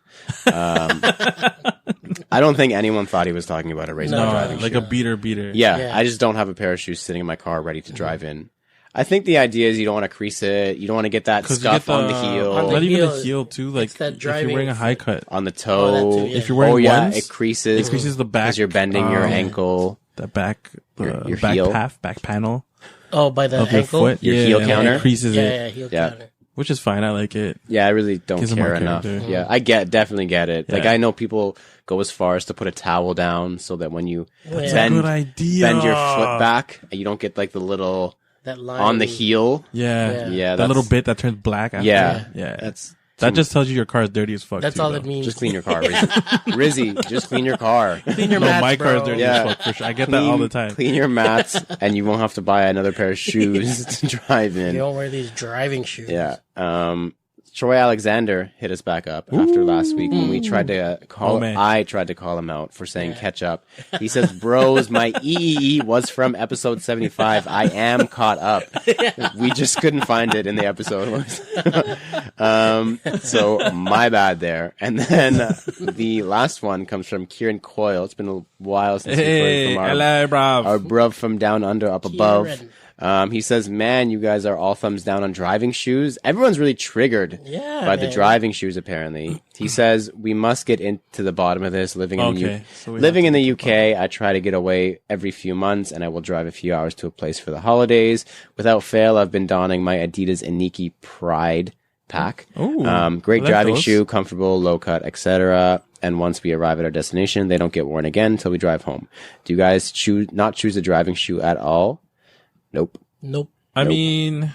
I don't think anyone thought he was talking about a race car driving Like shoe. a beater. Yeah, I just don't have a pair of shoes sitting in my car ready to drive in. I think the idea is you don't want to crease it. You don't want to get that 'Cause you scuff get on the heel, On the Not even the heel, heel too. Like that if driving you're wearing a high cut, on the that toe. too, yeah. if you're wearing yeah, ones, it creases. it creases the back because you're bending your ankle. the back, Your back heel. back panel Oh, by the of your ankle? foot. Your yeah, heel and counter? it creases Yeah, it, yeah, heel Yeah. counter. which is fine. I like it. Yeah, I really don't Gives them more care enough. character. Yeah, I definitely get it. Like Yeah. I know people go as far as to put a towel down so that when you That's a bend, Good idea. bend your foot back, you don't get like the little That line. on the heel. Yeah, Yeah, that little that's- bit that turns black. After. Yeah, yeah. That That just tells you your car is dirty as fuck. That's too, all though. it means. just clean your car, Rizzy. just clean your car. Clean your No, mats, my car is bro. dirty Yeah. as fuck for sure. I get that all the time. Clean your mats, and you won't have to buy another pair of shoes to drive You in. don't wear these driving shoes. Yeah. Troy Alexander hit us back up after last week when we tried to call. man. I tried to call him out for saying ketchup. He says, "Bros, my EEE was from episode 75. I am caught up. We just couldn't find it in the episode." So my bad there. And then the last one comes from Kieran Coyle. It's been a while since we've heard from hello, bruv. our bruv from down under, up above. Kieran. He says, "Man, you guys are all thumbs down on driving shoes. Everyone's really triggered by the driving shoes, apparently." He says, "We must get into the bottom of this. Living in the UK, I try to get away every few months, and I will drive a few hours to a place for the holidays. Without fail, I've been donning my Adidas Iniki Pride pack. Great driving shoe, comfortable, low cut, etc. And once we arrive at our destination, they don't get worn again until we drive home. Do you guys not choose a driving shoe at all?" Nope. I mean,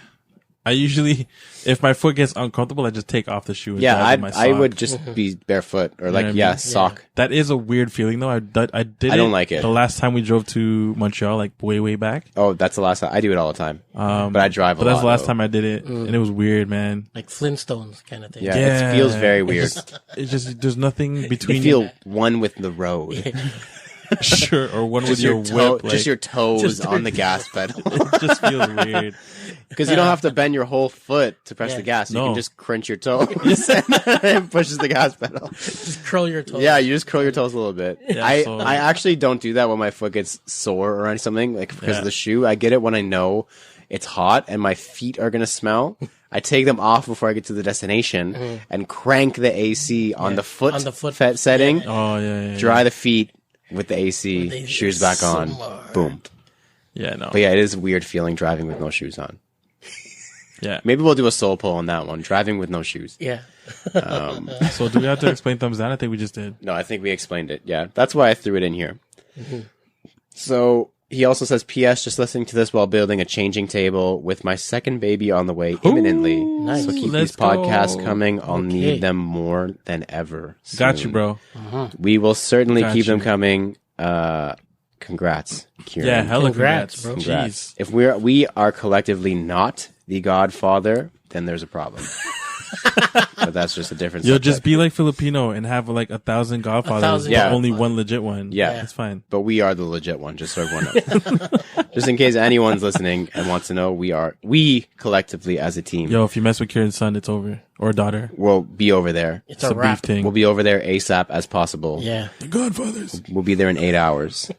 I usually, if my foot gets uncomfortable, I just take off the shoe. And drive with my sock. I would just be barefoot or sock. That is a weird feeling though. I don't like it. The last time we drove to Montreal, like way back. Oh, that's the last time. I do it all the time. But I drive a lot. But that's the last time I did it, and it was weird, man. Like Flintstones kind of thing. Yeah, it feels very weird. It's just there's nothing between. You feel one with the road. Sure, or one with your whip. Just your toes on the gas pedal. It just feels weird. Because you don't have to bend your whole foot to press the gas. You can just crunch your toes and pushes the gas pedal. Just curl your toes. Yeah, you just curl your toes a little bit. Yeah, I actually don't do that when my foot gets sore or something, like because of the shoe. I get it when I know it's hot and my feet are going to smell. I take them off before I get to the destination and crank the AC on the foot setting. Oh, yeah. Dry the feet with the AC, shoes back on. Boom. Yeah, no. But yeah, it is a weird feeling driving with no shoes on. Yeah. Maybe we'll do a soul poll on that one. Driving with no shoes. Yeah. So do we have to explain thumbs down? I think we just did. No, I think we explained it. Yeah. That's why I threw it in here. So he also says, "P.S. Just listening to this while building a changing table with my second baby on the way imminently. Nice. So keep Let's these podcasts coming. I'll Okay. need them more than ever. Got soon. you, bro. We will certainly Got keep them you. coming. Congrats, Kieran. Yeah, hella Congrats, congrats, bro. Jeez. If we are collectively not the Godfather, then there's a problem. But that's just a different You'll subject. just be like Filipino and have like 1,000 godfathers, 1,000, but yeah. only one legit one. Yeah. That's fine. But we are the legit one, just so everyone knows. Just in case anyone's listening and wants to know, we collectively as a team Yo, if you mess with Kieran's son, it's over. Or daughter. will be over there. It's It's a a beef wrap. thing. We'll be over there ASAP as possible. Yeah. The Godfathers. We'll be there in 8 hours.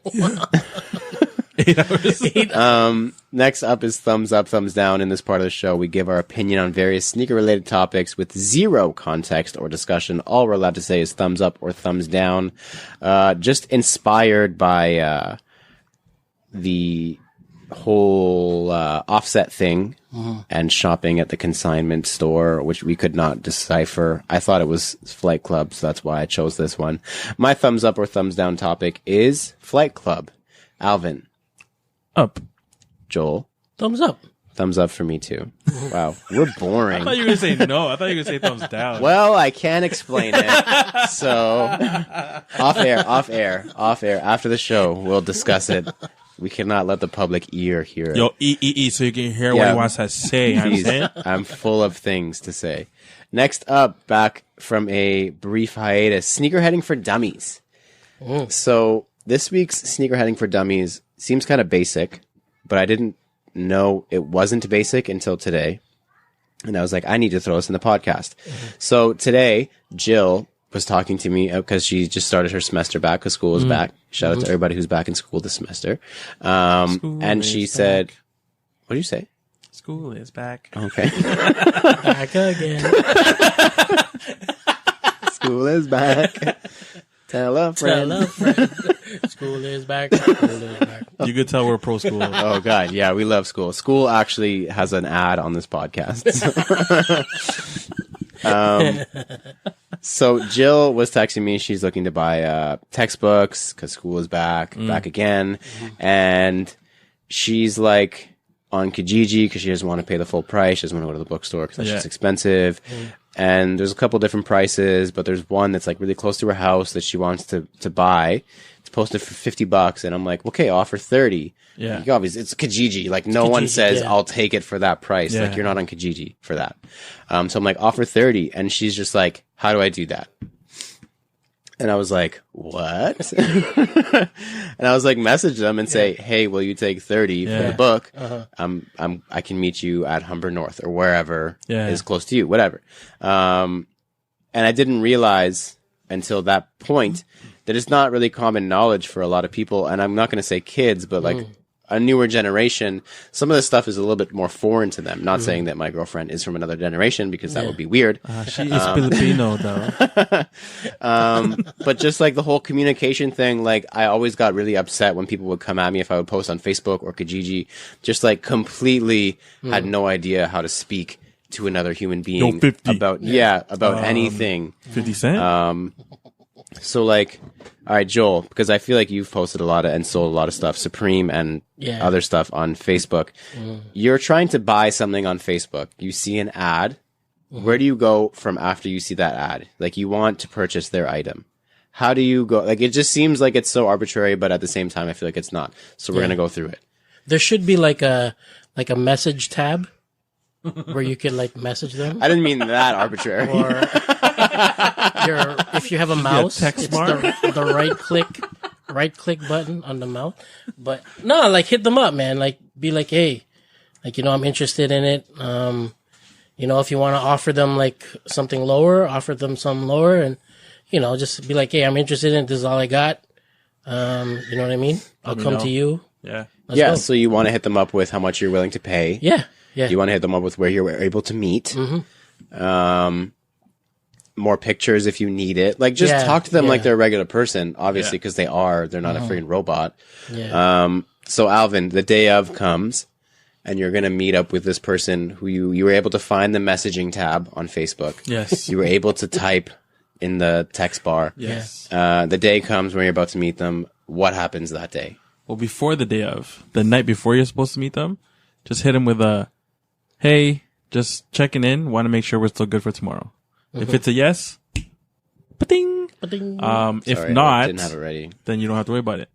8 hours. Next up is thumbs up, thumbs down. In this part of the show, we give our opinion on various sneaker-related topics with zero context or discussion. All we're allowed to say is thumbs up or thumbs down. Just inspired by the whole offset thing and shopping at the consignment store, which we could not decipher. I thought it was Flight Club, so that's why I chose this one. My thumbs up or thumbs down topic is Flight Club. Alvin. Up. Joel. Thumbs up. Thumbs up for me too. Wow, we're boring. I thought you were going to say no. I thought you were going to say thumbs down. Well, I can't explain it. So, off air. After the show, we'll discuss it. We cannot let the public ear hear it. Yo, eat, so you can hear what he wants to say. You know what I'm Please, saying? I'm full of things to say. Next up, back from a brief hiatus, Sneakerheading for Dummies. So, this week's Sneakerheading for Dummies seems kind of basic, but I didn't know it wasn't basic until today. And I was like, I need to throw this in the podcast. So today, Jill was talking to me because she just started her semester back because school is back. Shout out to everybody who's back in school this semester. And she said, what did you say? School is back. Okay. Back again. School is back. Tell a friend. Tell a friend. School is back. School is back. You could tell we're pro school. Oh God, yeah, we love school. School actually has an ad on this podcast. So Jill was texting me. She's looking to buy textbooks because school is back again, and she's like on Kijiji because she doesn't want to pay the full price. She doesn't want to go to the bookstore because that's just expensive. And there's a couple different prices, but there's one that's like really close to her house that she wants to buy. It's posted for $50, and I'm like, okay, offer 30. Yeah. Like, obviously, it's Kijiji. Like, no one Kijiji, says, yeah. I'll take it for that price. Yeah. Like, you're not on Kijiji for that. So I'm like, offer 30. And she's just like, how do I do that? And I was like, what? And I was like, message them and say, hey, will you take 30 for the book? I can meet you at Humber North or wherever is close to you, whatever. And I didn't realize until that point that it's not really common knowledge for a lot of people. And I'm not going to say kids, but like a newer generation, some of this stuff is a little bit more foreign to them. Not saying that my girlfriend is from another generation, because that would be weird. She is Filipino though. But just like the whole communication thing, like I always got really upset when people would come at me if I would post on Facebook or Kijiji, just like completely had no idea how to speak to another human being 50. about anything. 50 Cent? So like, all right, Joel, because I feel like you've posted a lot and sold a lot of stuff, Supreme and other stuff on Facebook. You're trying to buy something on Facebook. You see an ad. Where do you go from after you see that ad? Like, you want to purchase their item. How do you go? Like, it just seems like it's so arbitrary, but at the same time, I feel like it's not. So we're going to go through it. There should be like a message tab where you could like message them. I didn't mean that arbitrary. Or if you have a mouse, text it's bar? the right click button on the mouse. But no, like hit them up, man. Like be like, hey, like, I'm interested in it. If you want to offer them like something lower, offer them some lower, and just be like, hey, I'm interested in it. This is all I got. You know what I mean? I'll come to you. Yeah. Let's go. So you want to hit them up with how much you're willing to pay. Yeah. You want to hit them up with where you're able to meet. More pictures if you need it. Like, just talk to them like they're a regular person, obviously, because they're not a freaking robot. Yeah. So Alvin, the day of comes, and you're going to meet up with this person who you were able to find the messaging tab on Facebook. Yes. You were able to type in the text bar. Yes. The day comes when you're about to meet them. What happens that day? Well, before the day of, the night before you're supposed to meet them, just hit them with a, hey, just checking in. Want to make sure we're still good for tomorrow. If it's a yes, ba-ding. Ba-ding. If Sorry, I not, didn't have it ready. then you don't have to worry about it.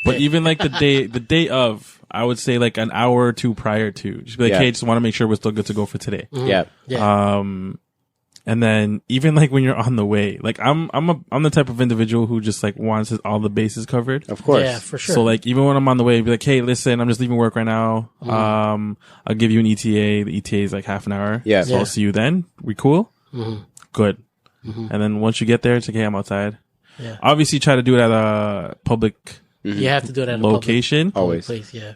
But even like the day of, I would say like an hour or two prior to, just be like, hey, just want to make sure we're still good to go for today. Yeah. And then even like when you're on the way, like I'm the type of individual who just like wants all the bases covered. Of course. Yeah, for sure. So like even when I'm on the way, be like, hey, listen, I'm just leaving work right now. I'll give you an ETA. The ETA is like half an hour. Yeah. So I'll see you then. We cool? Good. And then once you get there, it's like, hey, I'm outside. Yeah. Obviously try to do it at a public You have to do it at location. a public Always. place. Yeah.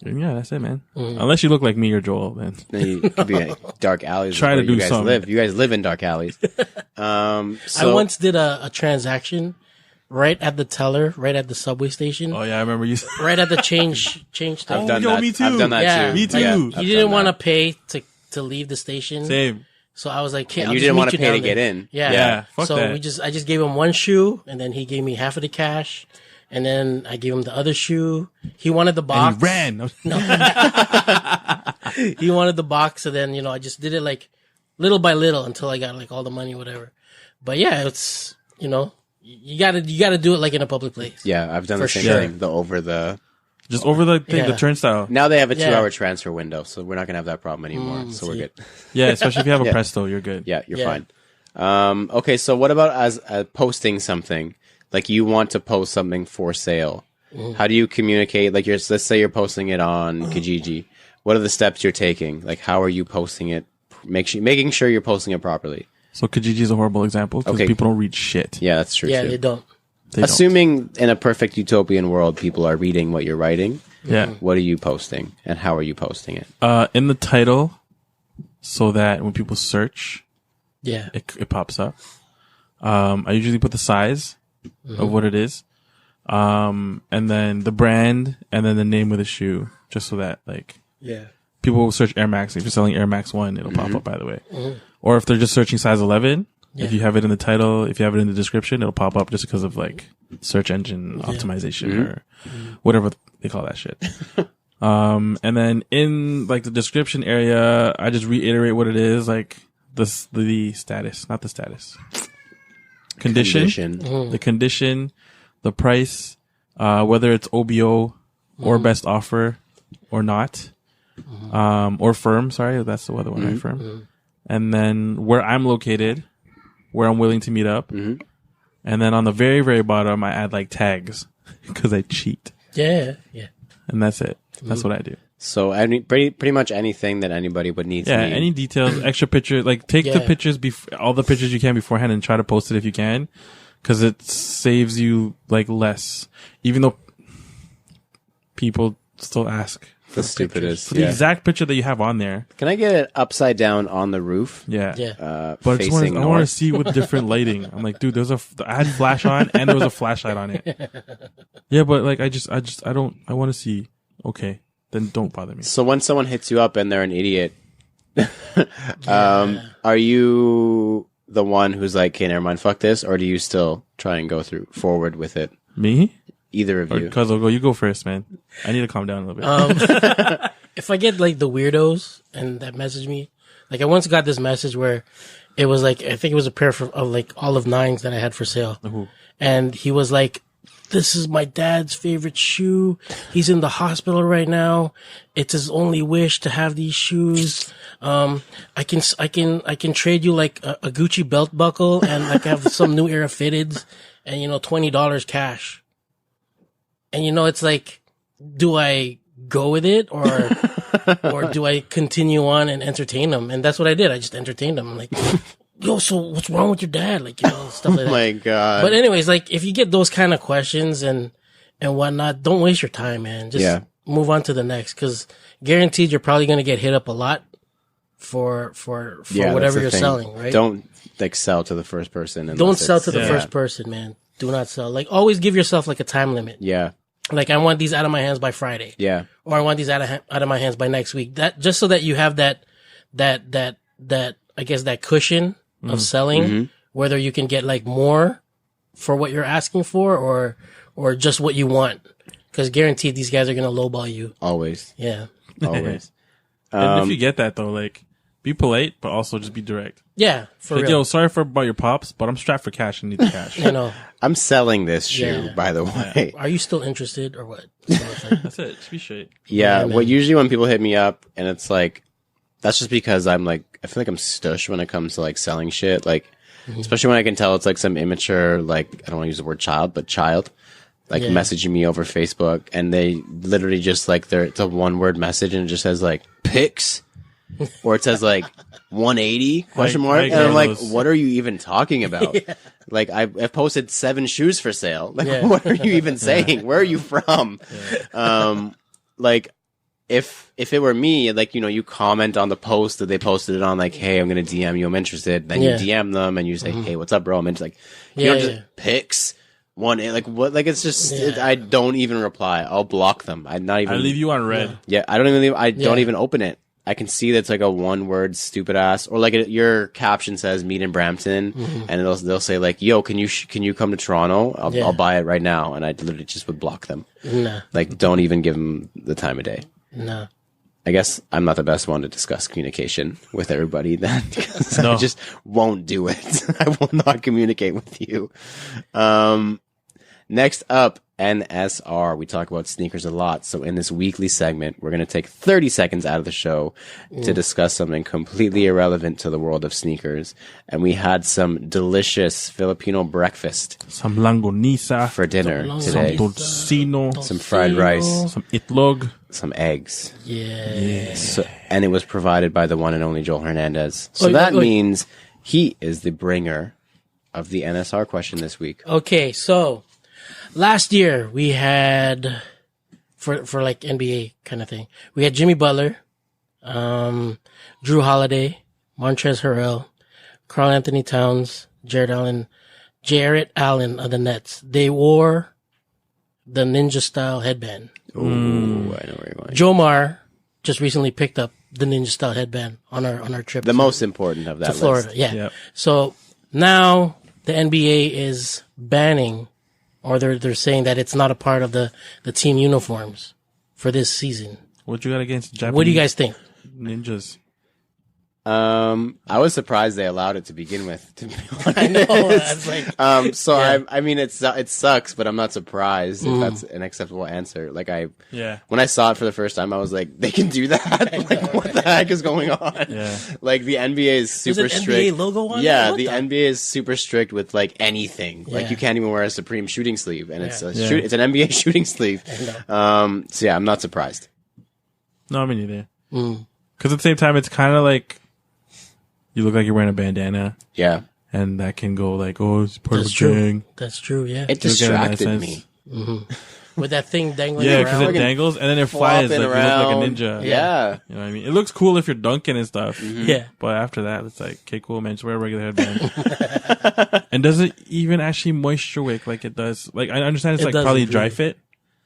And yeah, that's it, man. Unless you look like me or Joel, then. Then you could be in dark alleys. Try where to do you guys something. live. You guys live in dark alleys. I once did a transaction right at the teller, right at the subway station, Oh yeah, I remember you. right at the change thing. I've done yo, that. me too. I've done that Yeah, too. Me too. Yeah, He I've He didn't done want to that. pay to leave the station. Same. So I was like, "Okay, And I'll you just didn't meet want to you pay down to get there." in. Yeah, fuck so that. I just gave him one shoe, and then he gave me half of the cash, and then I gave him the other shoe. He wanted the box. And he ran. He wanted the box, so then I just did it like little by little until I got like all the money, whatever. But yeah, it's you gotta do it like in a public place. Yeah, I've done For the same sure. thing. The over the. Just over the thing, the Yeah. turnstile. Now they have a Yeah. 2-hour transfer window, so we're not gonna have that problem anymore. So we're see. good. Yeah, especially if you have a Presto, you're good. Yeah, you're Yeah. fine. Okay, so what about as posting something? Like, you want to post something for sale. How do you communicate? Like, let's say you're posting it on Kijiji. What are the steps you're taking? Like, how are you posting it? Making sure you're posting it properly. So Kijiji is a horrible example because Okay. people don't read shit. Yeah, that's true. Yeah, too. they don't. They don't. Assuming in a perfect utopian world, people are reading what you're writing. Yeah. What are you posting, and how are you posting it? In the title, so that when people search, Yeah. it pops up. I usually put the size of what it is, and then the brand, and then the name of the shoe, just so that like Yeah. people will search Air Max. If you're selling Air Max 1, it'll pop up, by the way. Or if they're just searching size 11, if you have it in the title, if you have it in the description, it'll pop up just because of like search engine optimization or whatever they call that shit. And then in like the description area, I just reiterate what it is, like the status, not the status. condition, the condition, the price, whether it's OBO or best offer or not, or firm. Sorry, that's the other one, right? Firm. And then where I'm located, where I'm willing to meet up. And then on the very, very bottom, I add like tags because I cheat. Yeah. And that's it. That's what I do. So pretty much anything that anybody would need to any details, extra pictures, like take the pictures, all the pictures you can beforehand and try to post it if you can. Cause it saves you like less, even though people still ask. The stupidest. For the exact picture that you have on there. Can I get it upside down on the roof? Yeah. But I want to see it with different lighting. I'm like, dude, I had flash on and there was a flashlight on it. Yeah, but like, I want to see. Okay, then don't bother me. So when someone hits you up and they're an idiot, are you the one who's like, okay, never mind, fuck this? Or do you still try and go forward with it? Me? Either of you. Cuz you go first, man. I need to calm down a little bit. If I get like the weirdos and that message me, like I once got this message where it was like, I think it was a pair of like olive nines that I had for sale. And he was like, this is my dad's favorite shoe. He's in the hospital right now. It's his only wish to have these shoes. I can trade you like a Gucci belt buckle and like have some new era fitteds and $20 cash. And it's like, do I go with it or do I continue on and entertain them? And that's what I did. I just entertained them. I'm like, yo, so what's wrong with your dad? Like, stuff like that. Oh my God. But anyways, like if you get those kind of questions and whatnot, don't waste your time, man. Just move on to the next, because guaranteed you're probably going to get hit up a lot for whatever you're selling, right? Don't like sell to the first person. Don't sell to the first person, man. Do not sell. Like always give yourself like a time limit. Yeah. Like I want these out of my hands by Friday. Yeah. Or I want these out of my hands by next week. That just so that you have that I guess that cushion of selling, whether you can get like more for what you're asking for or just what you want. Because guaranteed these guys are going to lowball you. Always. Yeah. Always. And if you get that though, like be polite, but also just be direct. Yeah. For like, real. yo, sorry about your pops, but I'm strapped for cash and need the cash. I'm selling this shoe, by the way. Are you still interested or what? That's it. Just be straight. Yeah. What usually when people hit me up and it's like, that's just because I'm like, I feel like I'm stush when it comes to like selling shit. Like, especially when I can tell it's like some immature, like, I don't want to use the word child, but child, like messaging me over Facebook, and they literally just like, it's a one-word message and it just says like, pics, or it says like 180 question mark. And I'm like, what are you even talking about? Like, I've posted 7 shoes for sale. Like, what are you even saying? Where are you from? Like, if it were me, like, you comment on the post that they posted it on, like, hey, I'm going to DM you, I'm interested. Then you DM them and you say, hey, what's up, bro? I'm interested. Like, just pics, like, what? Like, it's just, I don't even reply. I'll block them. I leave you on red. Yeah, I don't even leave, I don't even open it. I can see that's like a one-word stupid ass, or like your caption says meet in Brampton, and they'll say like, yo, can you come to Toronto? I'll buy it right now. And I literally just would block them. Nah. Like, don't even give them the time of day. No. I guess I'm not the best one to discuss communication with everybody then, because I just won't do it. I will not communicate with you. Next up, NSR. We talk about sneakers a lot. So in this weekly segment, we're going to take 30 seconds out of the show to discuss something completely irrelevant to the world of sneakers. And we had some delicious Filipino breakfast. Some langonisa. For dinner today. Some tocino. Some fried rice. Some itlog. Some eggs. Yeah. So, and it was provided by the one and only Joel Hernandez. So that means he is the bringer of the NSR question this week. Okay, so last year we had for like NBA kind of thing. We had Jimmy Butler, Drew Holiday, Montrezl Harrell, Karl Anthony Towns, Jarrett Allen of the Nets. They wore the ninja style headband. Ooh, I know where you're going. Jomar just recently picked up the ninja style headband on our trip. The most important of that to Florida. list. Yeah. Yep. So now the NBA is banning, or they're saying that it's not a part of the team uniforms for this season. What you got against Japanese? What do you guys think? Ninjas. I was surprised they allowed it to begin with, to be honest. I know. That's like, So yeah. I mean, it sucks, but I'm not surprised if that's an acceptable answer. Like Yeah. when I saw it for the first time, I was like, they can do that? Like, what the heck is going on? Yeah. Like, the NBA is super There's an strict. NBA logo on it? Yeah, What the NBA is super strict with, like, anything. Like, Yeah. you can't even wear a Supreme shooting sleeve, and it's Yeah. it's an NBA shooting sleeve. So yeah, I'm not surprised. No, me neither. Because at the same time, it's kind of like you look like you're wearing a bandana, Yeah. and that can go like, oh, it's part That's of a true. gang. That's true, yeah. It You look at it in that distracted sense. me. With that thing dangling Yeah, because around. it dangles and then it flies like Flopping you look like a around. ninja. Yeah. You know what I mean? It looks cool if you're dunking and stuff. Yeah. But after that, it's like, okay, cool, man. Just wear a regular headband. And does it even actually moisture wick like it does? Like, I understand it's It like doesn't probably really. dry fit,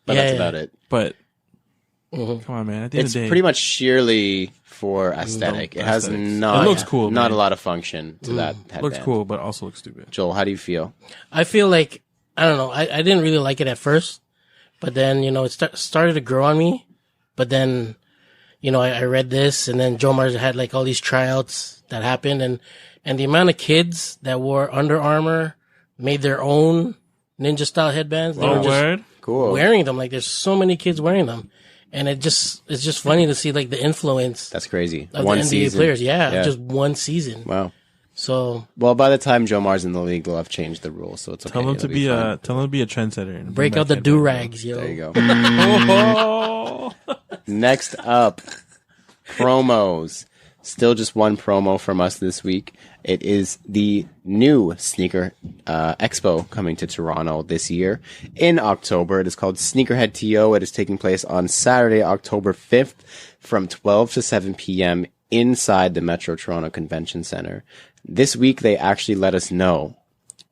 But Yeah, that's yeah. about it. but come on, man. At the end It's of the day, pretty much sheerly for aesthetic. It has aesthetics. not. It looks cool, Not man. a lot of function to that headband. looks cool, but also looks stupid. Joel, how do you feel? I feel like, I don't know, I didn't really like it at first, but then, you know, it started to grow on me. But then, you know, I read this, and then Joe Mars had like all these tryouts that happened, and the amount of kids that wore Under Armour made their own ninja style headbands. They Oh, were just word? Cool. wearing them. Like, there's so many kids wearing them. And it's just funny to see like the influence That's crazy. of One the NBA season. players. Yeah, Yeah. just one season. Wow. So Well, by the time Joe Mars in the league, they'll have changed the rules, so it's okay. Tell them to It'll be fine. a trendsetter. And break bring out the back do headbands. rags, yo. There you go. Oh. Next up, promos. Still just one promo from us this week. It is the new Sneaker Expo coming to Toronto this year in October. It is called Sneakerhead TO. It is taking place on Saturday, October 5th from 12 to 7 p.m. inside the Metro Toronto Convention Center. This week, they actually let us know.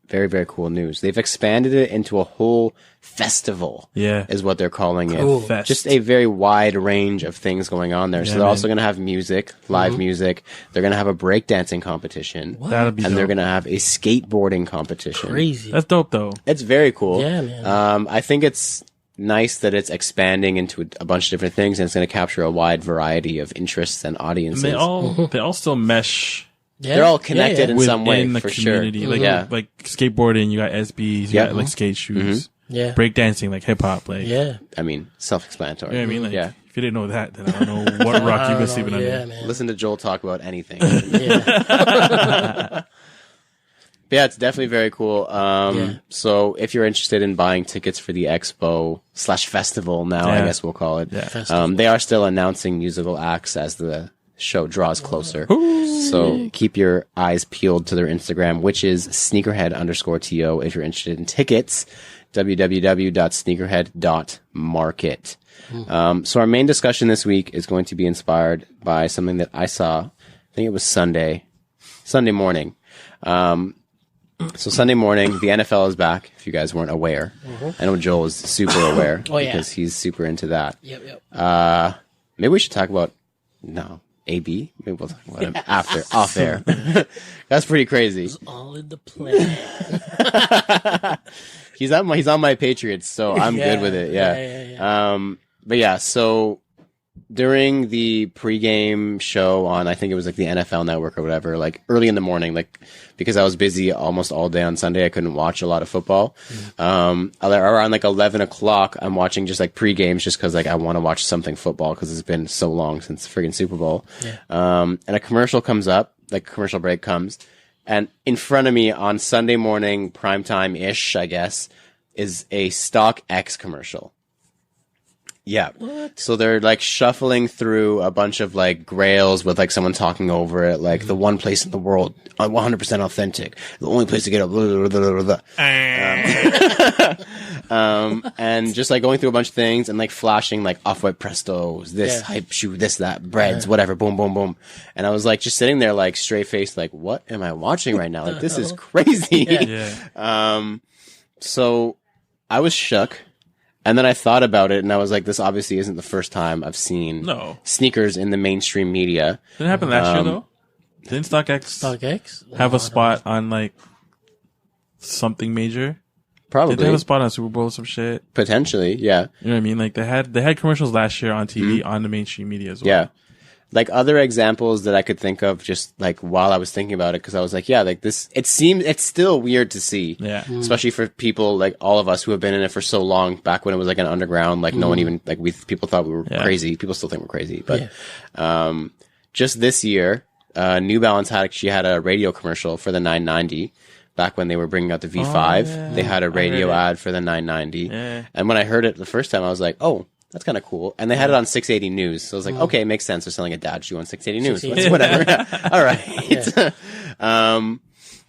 Very, very cool news. They've expanded it into a whole festival. Yeah. Is what they're calling Cool. it. Fest. Just a very wide range of things going on there. So Yeah, they're also man. going to have music, live music. They're going to have a breakdancing competition. That'll be And dope. they're going to have a skateboarding competition. Crazy. That's dope, though. It's very cool. Yeah, man. I think it's nice that it's expanding into a bunch of different things, and it's going to capture a wide variety of interests and audiences. And they all still mesh Yeah. They're all connected in within some way, the for sure. community. Like, Yeah. like skateboarding, you got SBs, you Yeah. got like skate shoes, Yeah. breakdancing, like hip hop, like Yeah. I mean, self-explanatory. you know what I mean? Like, yeah. if you didn't know that, then I don't know what rock you've been sleeping under. Yeah, man. Listen to Joel talk about anything. Yeah. But yeah, it's definitely very cool. Yeah. So if you're interested in buying tickets for the expo / festival now, I Yeah. guess we'll call it. Yeah. Festival. They are still announcing musical acts as the show draws closer. So keep your eyes peeled to their Instagram, which is sneakerhead_TO. If you're interested in tickets, www.sneakerhead.market. So our main discussion this week is going to be inspired by something that I saw. I think it was Sunday morning. So Sunday morning, the NFL is back, if you guys weren't aware. I know Joel is super aware Oh, yeah. because he's super into that. Yep. Maybe we should talk about, AB? Maybe we'll talk about him after, off air. That's pretty crazy. All in the plan. He's on my Patriots, so I'm good with it. Yeah. But yeah, so during the pregame show on, I think it was like the NFL Network or whatever, like early in the morning, like because I was busy almost all day on Sunday, I couldn't watch a lot of football. Around like 11 o'clock, I'm watching just like pre-games just because like I want to watch something football because it's been so long since friggin' Super Bowl. Yeah. And a commercial comes up, like commercial break comes, and in front of me on Sunday morning, primetime-ish, I guess, is a Stock X commercial. Yeah. What? So they're like shuffling through a bunch of like grails with like someone talking over it, like the one place in the world, 100% authentic, the only place to get up, blah, blah, blah, blah, blah. And just like going through a bunch of things and like flashing like Off-White Prestos, this hype shoe, this, that, breads, whatever, boom, boom, boom. And I was like just sitting there like straight faced, like, what am I watching right now? Like, this is crazy. Yeah. So I was shook. And then I thought about it, and I was like, this obviously isn't the first time I've seen sneakers in the mainstream media. Didn't it happen last year, though? Didn't StockX have a spot on, like, something major? Did Probably. they have a spot on Super Bowl or some shit? Potentially, yeah. You know what I mean? Like, they had commercials last year on TV on the mainstream media as well. Yeah. Like other examples that I could think of just like while I was thinking about it, because I was like, yeah, like this, it's still weird to see. Yeah. Especially for people like all of us who have been in it for so long, back when it was like an underground, like no one even, like people thought we were crazy. People still think we're crazy. But, just this year, New Balance she had a radio commercial for the 990. Back when they were bringing out the V5, they had a radio ad for the 990. Yeah. And when I heard it the first time, I was like, oh, that's kind of cool. And they had it on 680 News. So I was like, okay, it makes sense. They're selling a dad shoe on 680 News. Whatever. All right.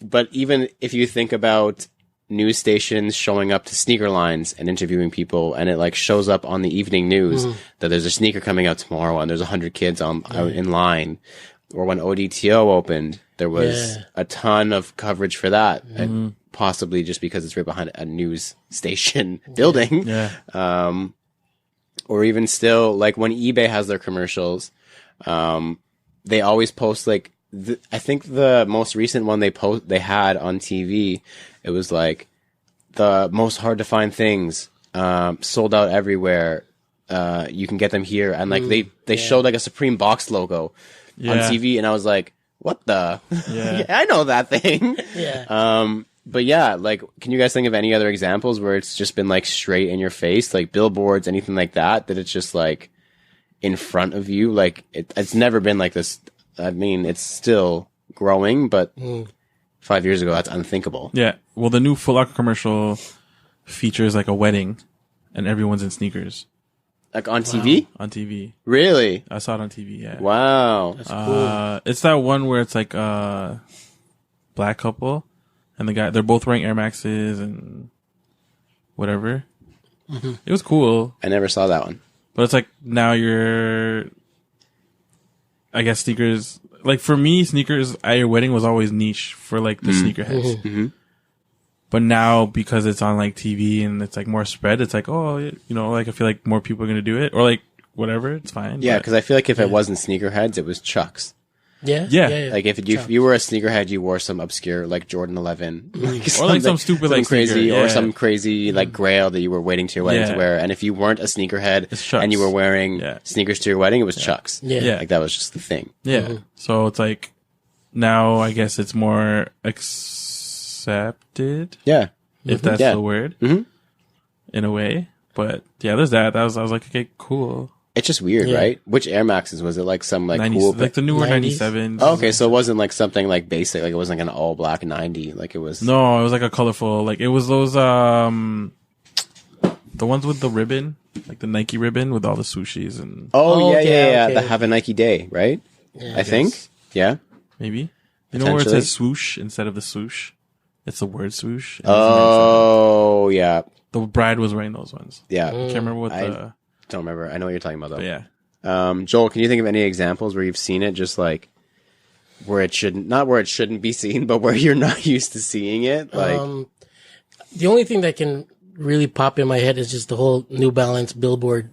But even if you think about news stations showing up to sneaker lines and interviewing people, and it like shows up on the evening news that there's a sneaker coming out tomorrow and there's 100 kids out in line, or when ODTO opened, there was a ton of coverage for that, and possibly just because it's right behind a news station building. Or even still, like when eBay has their commercials, they always post like, I think the most recent one they had on TV, it was like the most hard to find things, sold out everywhere. You can get them here. And like they showed like a Supreme box logo on TV, and I was like, what the? Yeah, I know that thing. But yeah, like, can you guys think of any other examples where it's just been like straight in your face, like billboards, anything like that, that it's just like in front of you? Like it's never been like this. I mean, it's still growing, but 5 years ago, that's unthinkable. Yeah. Well, the new Foot Locker commercial features like a wedding and everyone's in sneakers. Like on TV? On TV. Really? I saw it on TV, yeah. Wow. That's cool. It's that one where it's like a black couple and they're both wearing Air Maxes and whatever. It was cool. I never saw that one. But it's like now I guess sneakers, like for me, sneakers at your wedding was always niche for like the sneakerheads. But now, because it's on like TV and it's like more spread, it's like, oh, you know, like I feel like more people are going to do it, or like whatever, it's fine. Yeah, because I feel like if it wasn't sneakerheads, it was Chucks. Yeah. Like if you were a sneakerhead, you wore some obscure like Jordan 11, or like some stupid like crazy, sneaker, or some crazy like Grail that you were waiting to your wedding to wear. And if you weren't a sneakerhead and you were wearing sneakers to your wedding, it was Chucks. Like that was just the thing. So it's like now I guess it's more accepted. If that's the word, in a way. But yeah, there's that. I was like, okay, cool. It's just weird, right? Which Air Maxes was it? Like some like 90s, cool, like the newer 97s. Oh, okay, so it wasn't like something like basic. Like it wasn't like an all black 90. Like it was. No, it was like a colorful. Like it was those the ones with the ribbon, like the Nike ribbon with all the sushis and. Oh yeah. The Have a Nike Day, right? I think. Yeah. Maybe. You know where it says swoosh instead of the swoosh? It's the word swoosh. Oh yeah. The bride was wearing those ones. Yeah. I can't remember what the. Don't remember. I know what you're talking about though. But yeah. Joel, can you think of any examples where you've seen it just like where it shouldn't, not where it shouldn't be seen, but where you're not used to seeing it? Like the only thing that can really pop in my head is just the whole New Balance billboards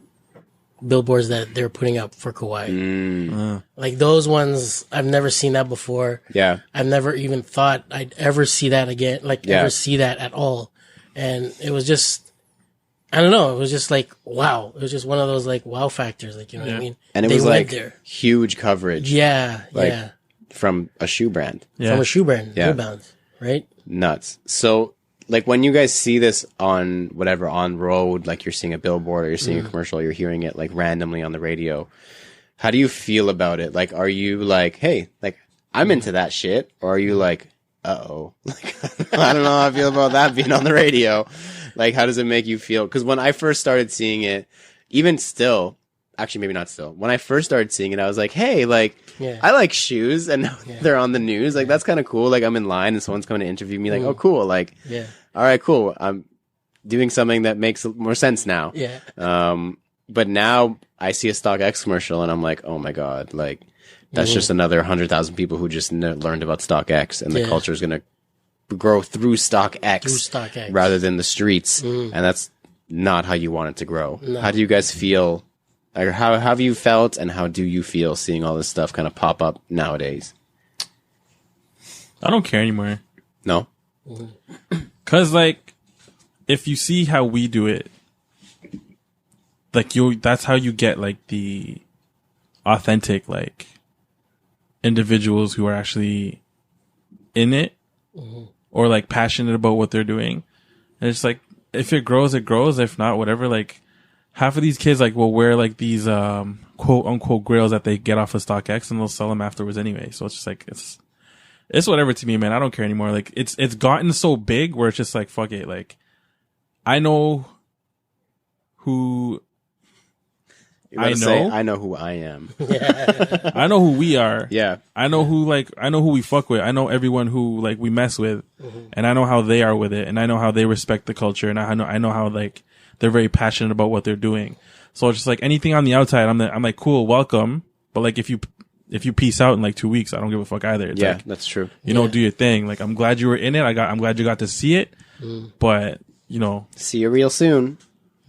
that they're putting up for Kawhi. Like those ones, I've never seen that before. Yeah. I've never even thought I'd ever see that again, ever see that at all. And it was just, I don't know. It was just like, wow. It was just one of those like wow factors. Like, you know what I mean? And it was like huge coverage. From a shoe brand. From a shoe brand. New Balance, right? Nuts. So like when you guys see this on whatever, on road, like you're seeing a billboard or you're seeing a commercial, you're hearing it like randomly on the radio. How do you feel about it? Like, are you like, hey, like I'm into that shit? Or are you like, uh-oh, like, I don't know how I feel about that being on the radio. Like, how does it make you feel? Because when I first started seeing it, even still, actually, maybe not still, when I first started seeing it, I was like, hey, like, I like shoes and they're on the news. Like, that's kind of cool. Like, I'm in line and someone's coming to interview me. Like, oh, cool. Like, all right, cool. I'm doing something that makes more sense now. But now I see a StockX commercial and I'm like, oh my God, like, that's just another 100,000 people who just learned about StockX, and the culture is going to grow through StockX rather than the streets. And that's not how you want it to grow. No. How do you guys feel? Or how have you felt, and how do you feel seeing all this stuff kind of pop up nowadays? I don't care anymore. No? Cause like, if you see how we do it, like that's how you get like the authentic, like, individuals who are actually in it or like passionate about what they're doing. And it's like, if it grows, it grows. If not, whatever. Like, half of these kids like will wear like these quote unquote grails that they get off of StockX, and they'll sell them afterwards anyway. So it's just like, it's whatever to me, man. I don't care anymore. Like, it's gotten so big where it's just like, fuck it. Like, I know who I know who I am. I know who we are. Yeah. I know who we fuck with. I know everyone who like we mess with, and I know how they are with it, and I know how they respect the culture, and I know how like they're very passionate about what they're doing. So it's just like anything on the outside, I'm like, cool, welcome. But like if you peace out in like 2 weeks, I don't give a fuck either. It's like, that's true. You know, do your thing. Like, I'm glad you were in it. I'm glad you got to see it. But you know, see you real soon.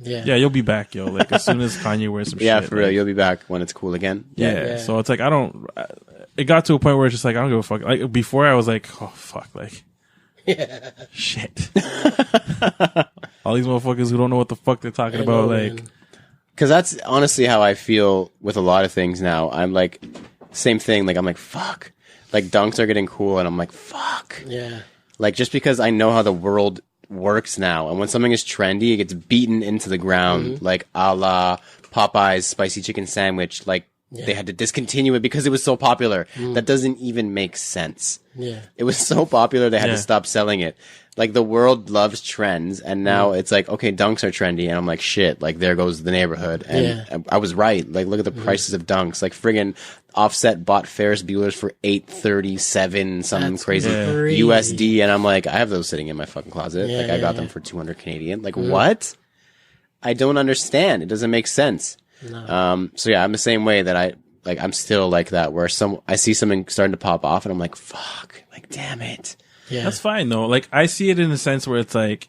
Yeah, you'll be back, yo. Like, as soon as Kanye wears some shit. Yeah, for real. Like, You'll be back when it's cool again. Yeah. So it's like, it got to a point where it's just like, I don't give a fuck. Like, before I was like, oh, fuck. Like, shit. All these motherfuckers who don't know what the fuck they're talking about. Like, because that's honestly how I feel with a lot of things now. I'm like, same thing. Like, I'm like, fuck. Like, dunks are getting cool, and I'm like, fuck. Yeah. Like, just because I know how the world works now, and when something is trendy, it gets beaten into the ground, like a la Popeye's spicy chicken sandwich. Like, they had to discontinue it because it was so popular. That doesn't even make sense. Yeah. It was so popular, they had to stop selling it. Like, the world loves trends, and now it's like, okay, dunks are trendy, and I'm like, shit, like, there goes the neighborhood. And I was right. Like, look at the prices of dunks. Like, friggin' Offset bought Ferris Bueller's for $837, something That's crazy USD, and I'm like, I have those sitting in my fucking closet. Like, I got them for 200 Canadian. Like, what? I don't understand. It doesn't make sense. No. So yeah, I'm the same way that I'm still like that, where I see something starting to pop off, and I'm like, fuck, like, damn it. Yeah. that's fine though. Like, I see it in a sense where it's like,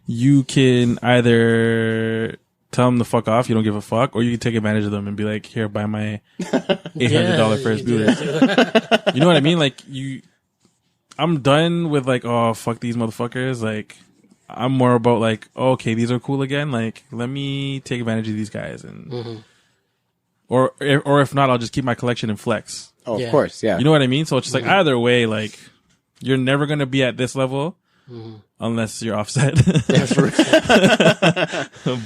you can either tell them to fuck off, you don't give a fuck, or you can take advantage of them and be like, here, buy my $800 Ferris Bueller. You know what I mean? Like, I'm done with like, oh, fuck these motherfuckers. Like, I'm more about like, oh, okay, these are cool again. Like, let me take advantage of these guys, and or if not, I'll just keep my collection and flex. Oh, of course, yeah. You know what I mean? So it's just like, either way, like, you're never gonna be at this level unless you're Offset.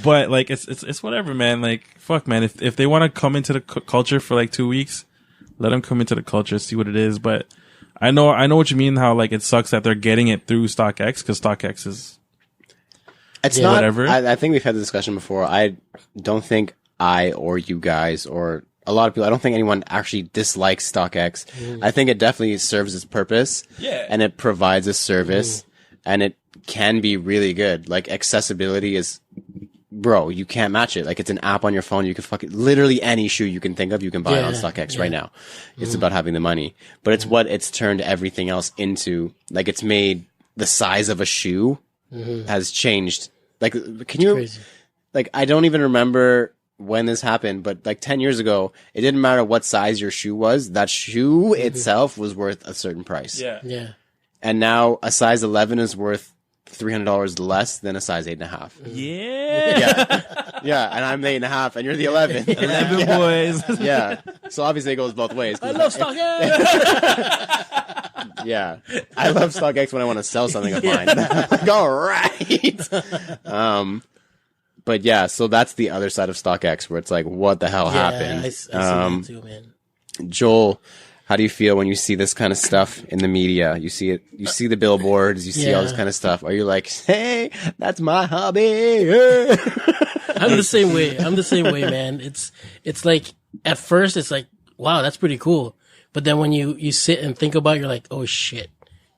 But like, it's whatever, man. Like, fuck, man. If they want to come into the culture for like 2 weeks, let them come into the culture, see what it is. But I know what you mean. How like it sucks that they're getting it through StockX, because StockX is. It's not whatever. I think we've had the discussion before. I don't think I or you guys or a lot of people, I don't think anyone actually dislikes StockX. I think it definitely serves its purpose. Yeah. And it provides a service, and it can be really good. Like, accessibility is, bro, you can't match it. Like, it's an app on your phone. You can literally any shoe you can think of, you can buy it on StockX right now. It's about having the money, but it's what it's turned everything else into. Like, it's made the size of a shoe has changed. Like, Crazy. Like, I don't even remember when this happened, but like 10 years ago, it didn't matter what size your shoe was. That shoe itself was worth a certain price. Yeah. Yeah. And now a size 11 is worth $300 less than a size 8.5. Yeah. Yeah. And I'm 8.5 and you're the 11. 11 boys. Yeah. So obviously it goes both ways. I love StockX. Yeah. I love StockX when I want to sell something of mine. Like, all right. But yeah, so that's the other side of StockX, where it's like, what the hell happened? I see that too, man. Joel, how do you feel when you see this kind of stuff in the media? You see it, you see the billboards, you see all this kind of stuff. Are you like, hey, that's my hobby? I'm the same way, man. It's like, at first it's like, wow, that's pretty cool. But then when you sit and think about it, you're like, oh shit,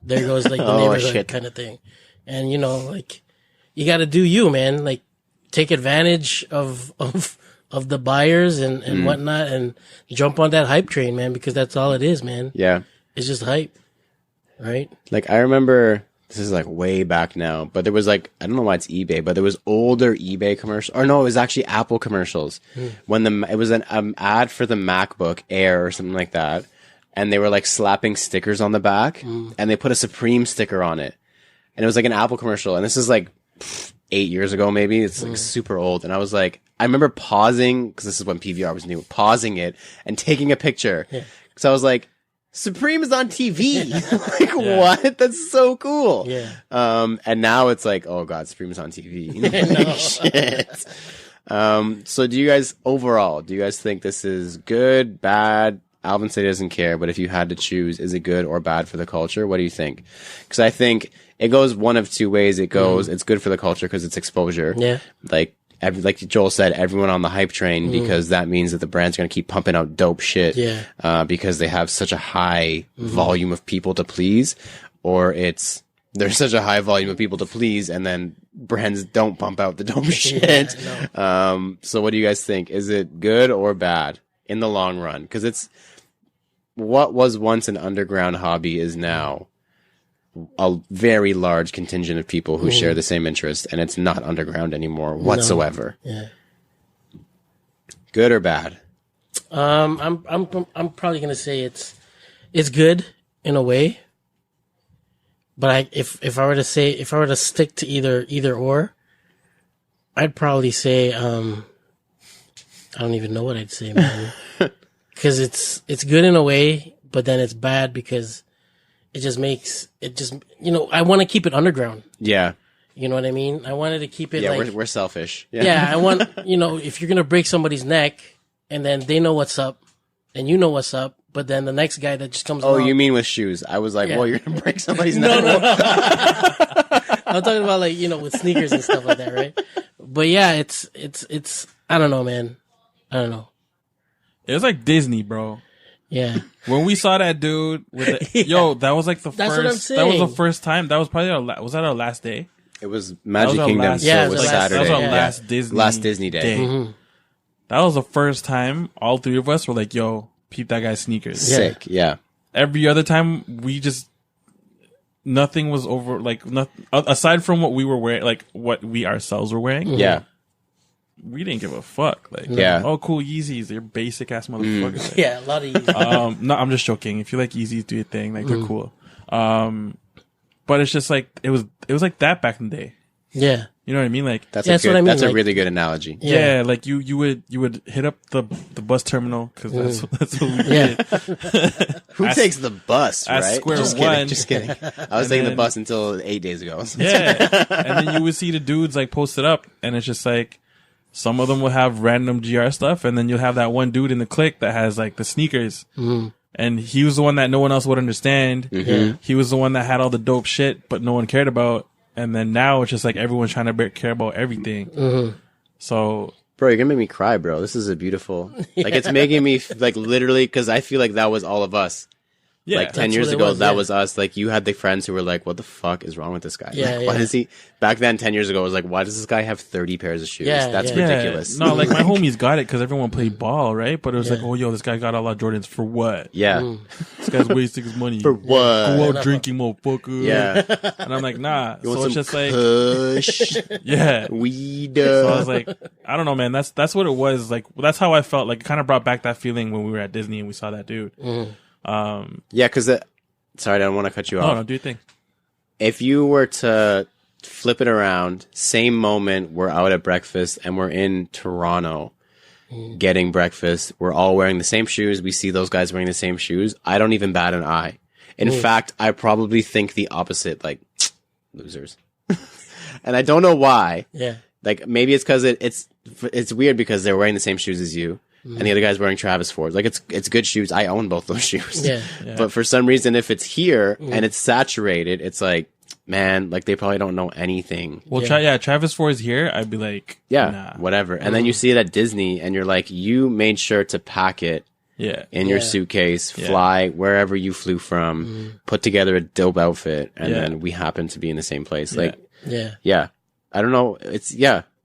there goes like the neighborhood kind of thing. And you know, like, you gotta do you, man. Like, take advantage of the buyers and whatnot, and jump on that hype train, man, because that's all it is, man. Yeah. It's just hype. Right? Like, I remember, this is like way back now, but there was like, I don't know why it's eBay, but there was older eBay commercials, or no, it was actually Apple commercials. When it was an ad for the MacBook Air or something like that, and they were like slapping stickers on the back, and they put a Supreme sticker on it. And it was like an Apple commercial, and this is like 8 years ago, maybe. It's like super old. And I was like, I remember pausing, because this is when PVR was new, pausing it and taking a picture. Because I was like, Supreme is on TV. Like, what? That's so cool. Yeah. And now it's like, oh God, Supreme is on TV. Shit. So do you guys, overall, do you guys think this is good, bad? Alvin said he doesn't care, but if you had to choose, is it good or bad for the culture? What do you think? Because I think it goes one of two ways. It goes, it's good for the culture because it's exposure. Yeah. Like Joel said, everyone on the hype train, because that means that the brand's going to keep pumping out dope shit. Yeah. Because they have such a high volume of people to please, or there's such a high volume of people to please, and then brands don't pump out the dope shit. No. So what do you guys think? Is it good or bad in the long run? Because it's what was once an underground hobby is now a very large contingent of people who share the same interest, and it's not underground anymore whatsoever. No. Yeah. Good or bad? I'm probably gonna say it's good in a way, but if I were to stick to either or, I'd probably say I don't even know what I'd say, man. Because it's good in a way, but then it's bad because it just I want to keep it underground. Yeah. You know what I mean? I wanted to keep it We're selfish. Yeah, I want, if you're going to break somebody's neck and then they know what's up and you know what's up, but then the next guy that just comes along. Oh, you mean with shoes? I was like, well, you're going to break somebody's neck. No. I'm talking about with sneakers and stuff like that, right? But yeah, it's I don't know, man. I don't know. It was like Disney, bro. Yeah. When we saw that dude with the, that was like That's what I'm that saying. was the first time. That was probably was that our last day? It was Magic Kingdom, last- so Yeah, it was it was Saturday. That was our Yeah. last Disney Disney day. Mm-hmm. That was the first time all three of us were like, yo, peep that guy's sneakers. Sick, yeah. Every other time we just, nothing was over, like, aside from what we were wearing, like what we ourselves were wearing. Yeah. We didn't give a fuck. Like, Yeah. oh, cool, Yeezys. They're basic ass motherfuckers. Like, Yeah, a lot of Yeezys. no, I'm just joking. If you like Yeezys, do your thing. Like, they're cool. But it's just like, it was like that back in the day. Yeah. You know what I mean? Like, That's what I mean, That's a like- really good analogy. yeah, like you would hit up the bus terminal because that's what we did. Who takes the bus, at right? Square Just One. kidding, just kidding. I was taking the bus until 8 days ago. Yeah. And then you would see the dudes like posted up and it's just like some of them will have random GR stuff and then you'll have that one dude in the clique that has like the sneakers. And he was the one that no one else would understand. He was the one that had all the dope shit but no one cared about. And then now it's just like everyone's trying to care about everything. So Bro, you're gonna make me cry, bro. This is a beautiful, like, it's making me like literally, because I feel like that was all of us. yeah, Like 10 That's years what it ago, was, that yeah. was us. Like, you had the friends who were like, what the fuck is wrong with this guy? Yeah, Like, why yeah. does he, back then 10 years ago, it was like, why does this guy have 30 pairs of shoes? Yeah, That's yeah. ridiculous. No, like my homies got it because everyone played ball, right? But it was like, Yeah. oh, yo, this guy got a lot of Jordans for what? Yeah. This guy's wasting his money. For what? Go out drinking, motherfucker. Yeah. And I'm like, nah. You want So it's some just like, kush, yeah. weed. So I was like, I don't know, man. That's what it was. Like, that's how I felt. Like, it kind of brought back that feeling when we were at Disney and we saw that dude. yeah, because sorry, I don't want to cut you Oh, off. no, do you think? If you were to flip it around, same moment, we're out at breakfast and we're in Toronto getting breakfast. We're all wearing the same shoes. We see those guys wearing the same shoes. I don't even bat an eye. In fact, I probably think the opposite, like, losers. And I don't know why. Yeah. Like, maybe it's because it's weird because they're wearing the same shoes as you. And the other guy's wearing Travis Fords. Like, it's good shoes. I own both those shoes. Yeah. But for some reason, if it's here and it's saturated, it's like, man, like, they probably don't know anything. Well, Yeah. Travis Ford's here. I'd be like, Yeah, nah. whatever. And then you see it at Disney and you're like, you made sure to pack it Yeah. in your Yeah. suitcase, fly wherever you flew from, put together a dope outfit, and Yeah. then we happen to be in the same place. Yeah. Like, Yeah. yeah, I don't know.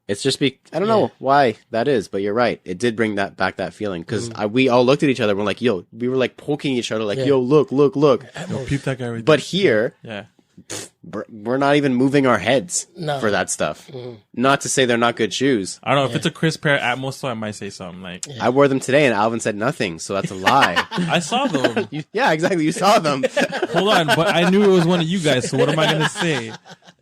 It's just I don't know why that is, but you're right. It did bring back that feeling because we all looked at each other and we're like, yo, we were like poking each other like, Yeah. yo, look. Yo, peep that guy right But here, there. we're not even moving our heads No. for that stuff. Not to say they're not good shoes. I don't know. If it's a crisp pair of Atmos, so I might say something like, I wore them today and Alvin said nothing, so that's a lie. I saw them. Yeah, exactly. You saw them. Hold on, but I knew it was one of you guys, so what am I going to say?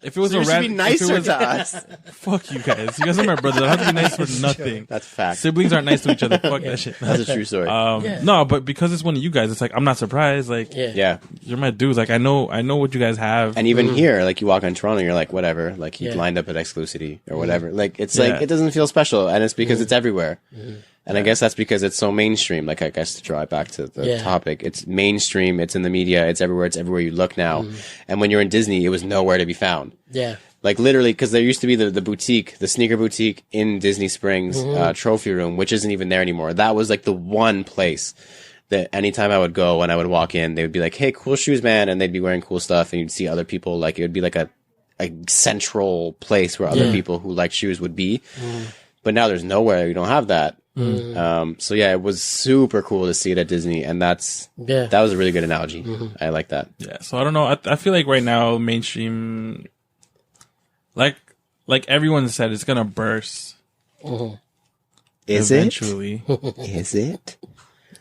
If it was So a you should be random, nicer to us. fuck you guys. You guys are my brothers. I don't have to be nice for nothing. That's fact. Siblings aren't nice to each other. Fuck that shit. That's a true story. No, but because it's one of you guys, it's like I'm not surprised. Like, yeah. you're my dudes. Like, I know what you guys have. And even here, like you walk in Toronto, you're like, whatever. Like he Yeah. lined up at Exclusivity or whatever. Like it's like it doesn't feel special, and it's because it's everywhere. And I guess that's because it's so mainstream. Like, I guess to draw it back to the topic, it's mainstream. It's in the media. It's everywhere. It's everywhere you look now. And when you're in Disney, it was nowhere to be found. Yeah. Like literally, because there used to be the boutique, the sneaker boutique in Disney Springs, trophy room, which isn't even there anymore. That was like the one place that anytime I would go, when I would walk in, they would be like, "Hey, cool shoes, man," and they'd be wearing cool stuff, and you'd see other people. Like it would be like a central place where other people who like shoes would be. But now there's nowhere. You don't have that. So yeah, it was super cool to see it at Disney, and that was a really good analogy. I like that. Yeah. So I don't know. I feel like right now mainstream, like everyone said, it's gonna burst. Is eventually. Is it?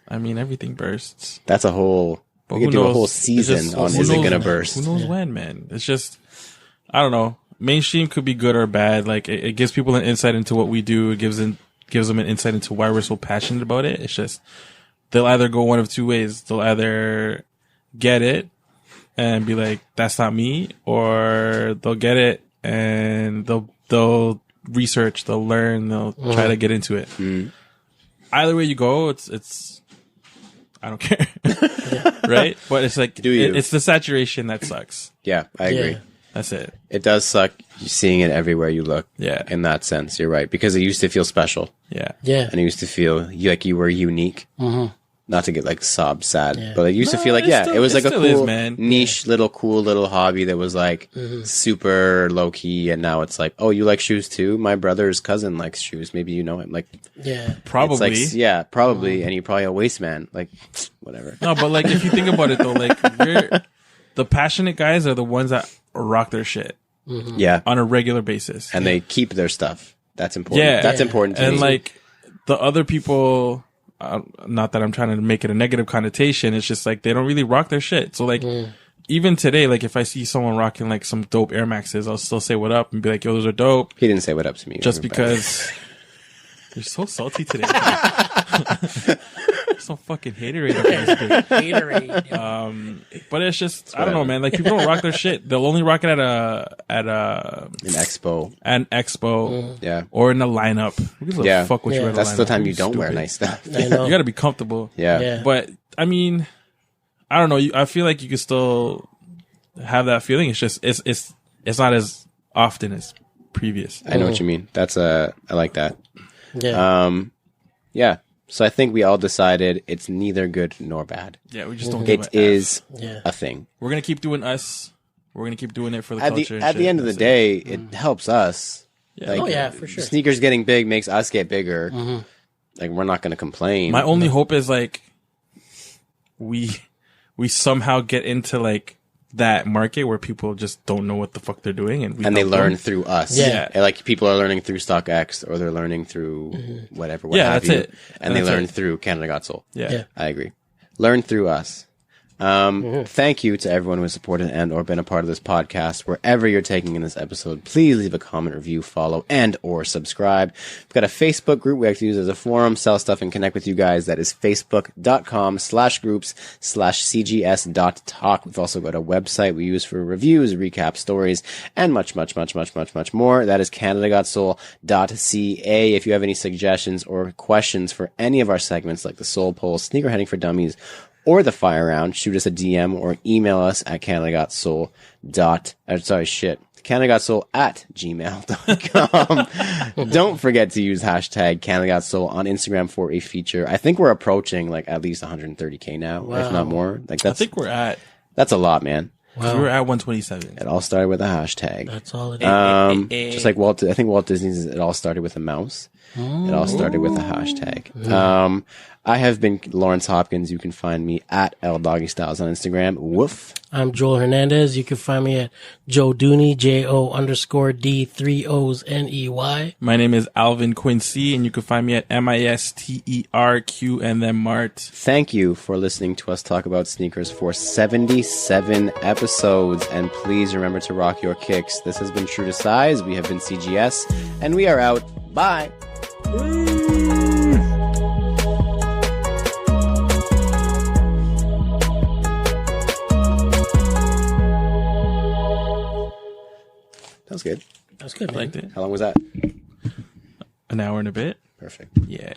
I mean, everything bursts. That's a whole. We could do a whole season on is it gonna burst? Who knows when, man? It's just, I don't know. Mainstream could be good or bad. Like it gives people an insight into what we do. It gives them an insight into why we're so passionate about it. It's just they'll either go one of two ways. They'll either get it and be like, "That's not me," or they'll get it and they'll research, they'll learn, they'll try to get into it. Either way you go, it's I don't care, right? But it's like it's the saturation that sucks. Yeah, I agree. That's it. It does suck seeing it everywhere you look. Yeah. In that sense, you're right. Because it used to feel special. Yeah. Yeah. And it used to feel like you were unique. Not to get like sad, but it used to feel like, it was like a cool, niche, cool little hobby that was like super low key. And now it's like, oh, you like shoes too? My brother's cousin likes shoes. Maybe you know him. Like, probably. It's like, probably. And you're probably a waste man. Like, whatever. No, but like, if you think about it though, like, the passionate guys are the ones that rock their shit. Yeah. On a regular basis. And they keep their stuff. That's important. Yeah. That's important to me. And like, the other people, not that I'm trying to make it a negative connotation, it's just like, they don't really rock their shit. So like, even today, like, if I see someone rocking like some dope Air Maxes, I'll still say what up and be like, yo, those are dope. He didn't say what up to me. Just because you're so salty today. So fucking haterade up in this bitch. Haterade. But it's just, I don't know, man. Like, people don't rock their shit. They'll only rock it at an expo. Yeah. Or in a lineup. Who gives a fuck what you wear? That's the time you don't wear nice stuff. I know. You gotta be comfortable. Yeah. But I mean, I don't know. I feel like you can still have that feeling. It's just it's not as often as previous. I know what you mean. I like that. Yeah. Yeah. So I think we all decided it's neither good nor bad. Yeah, we just don't give It is a thing. We're gonna keep doing us. We're gonna keep doing it for the culture. At the end of the day, it helps us. Yeah. Like, for sure. Sneakers getting big makes us get bigger. Like, we're not going to complain. My only hope is like we somehow get into like that market where people just don't know what the fuck they're doing and they learn through us. Yeah. And like, people are learning through StockX, or they're learning through whatever. That's it. And they learn through Canada Got Soul. Yeah. I agree. Learn through us. Thank you to everyone who has supported and or been a part of this podcast. Wherever you're taking in this episode, please leave a comment, review, follow, and or subscribe. We've got a Facebook group we like to use as a forum, sell stuff, and connect with you guys. That is facebook.com/groups/cgs.talk. We've also got a website we use for reviews, recap stories, and much, much, much, much, much, much more. That is canadagotsoul.ca. If you have any suggestions or questions for any of our segments, like the Soul Poll, Sneakerheading for Dummies, or the Fire Round, shoot us a DM or email us at canadagotsoul@gmail.com. Don't forget to use hashtag canadagotsoul on Instagram for a feature. I think we're approaching like at least 130K now, if not more. Like I think that's a lot, man. We're at 127. It all started with a hashtag. That's all it is. Just like I think Walt Disney's, it all started with a mouse. It all started with a hashtag. I have been Lawrence Hopkins. You can find me at LDoggyStyles on Instagram. Woof. I'm Joel Hernandez. You can find me at Joe Dooney, JO_D3OsNEY. My name is Alvin Quincy, and you can find me at MISTERQ and then Mart. Thank you for listening to us talk about sneakers for 77 episodes. episodes. And please remember to rock your kicks. This has been True to Size. We have been CGS, and we are out. Bye. That was good. That's good, I man. liked it. How long was that? An hour and a bit. Perfect. Yeah.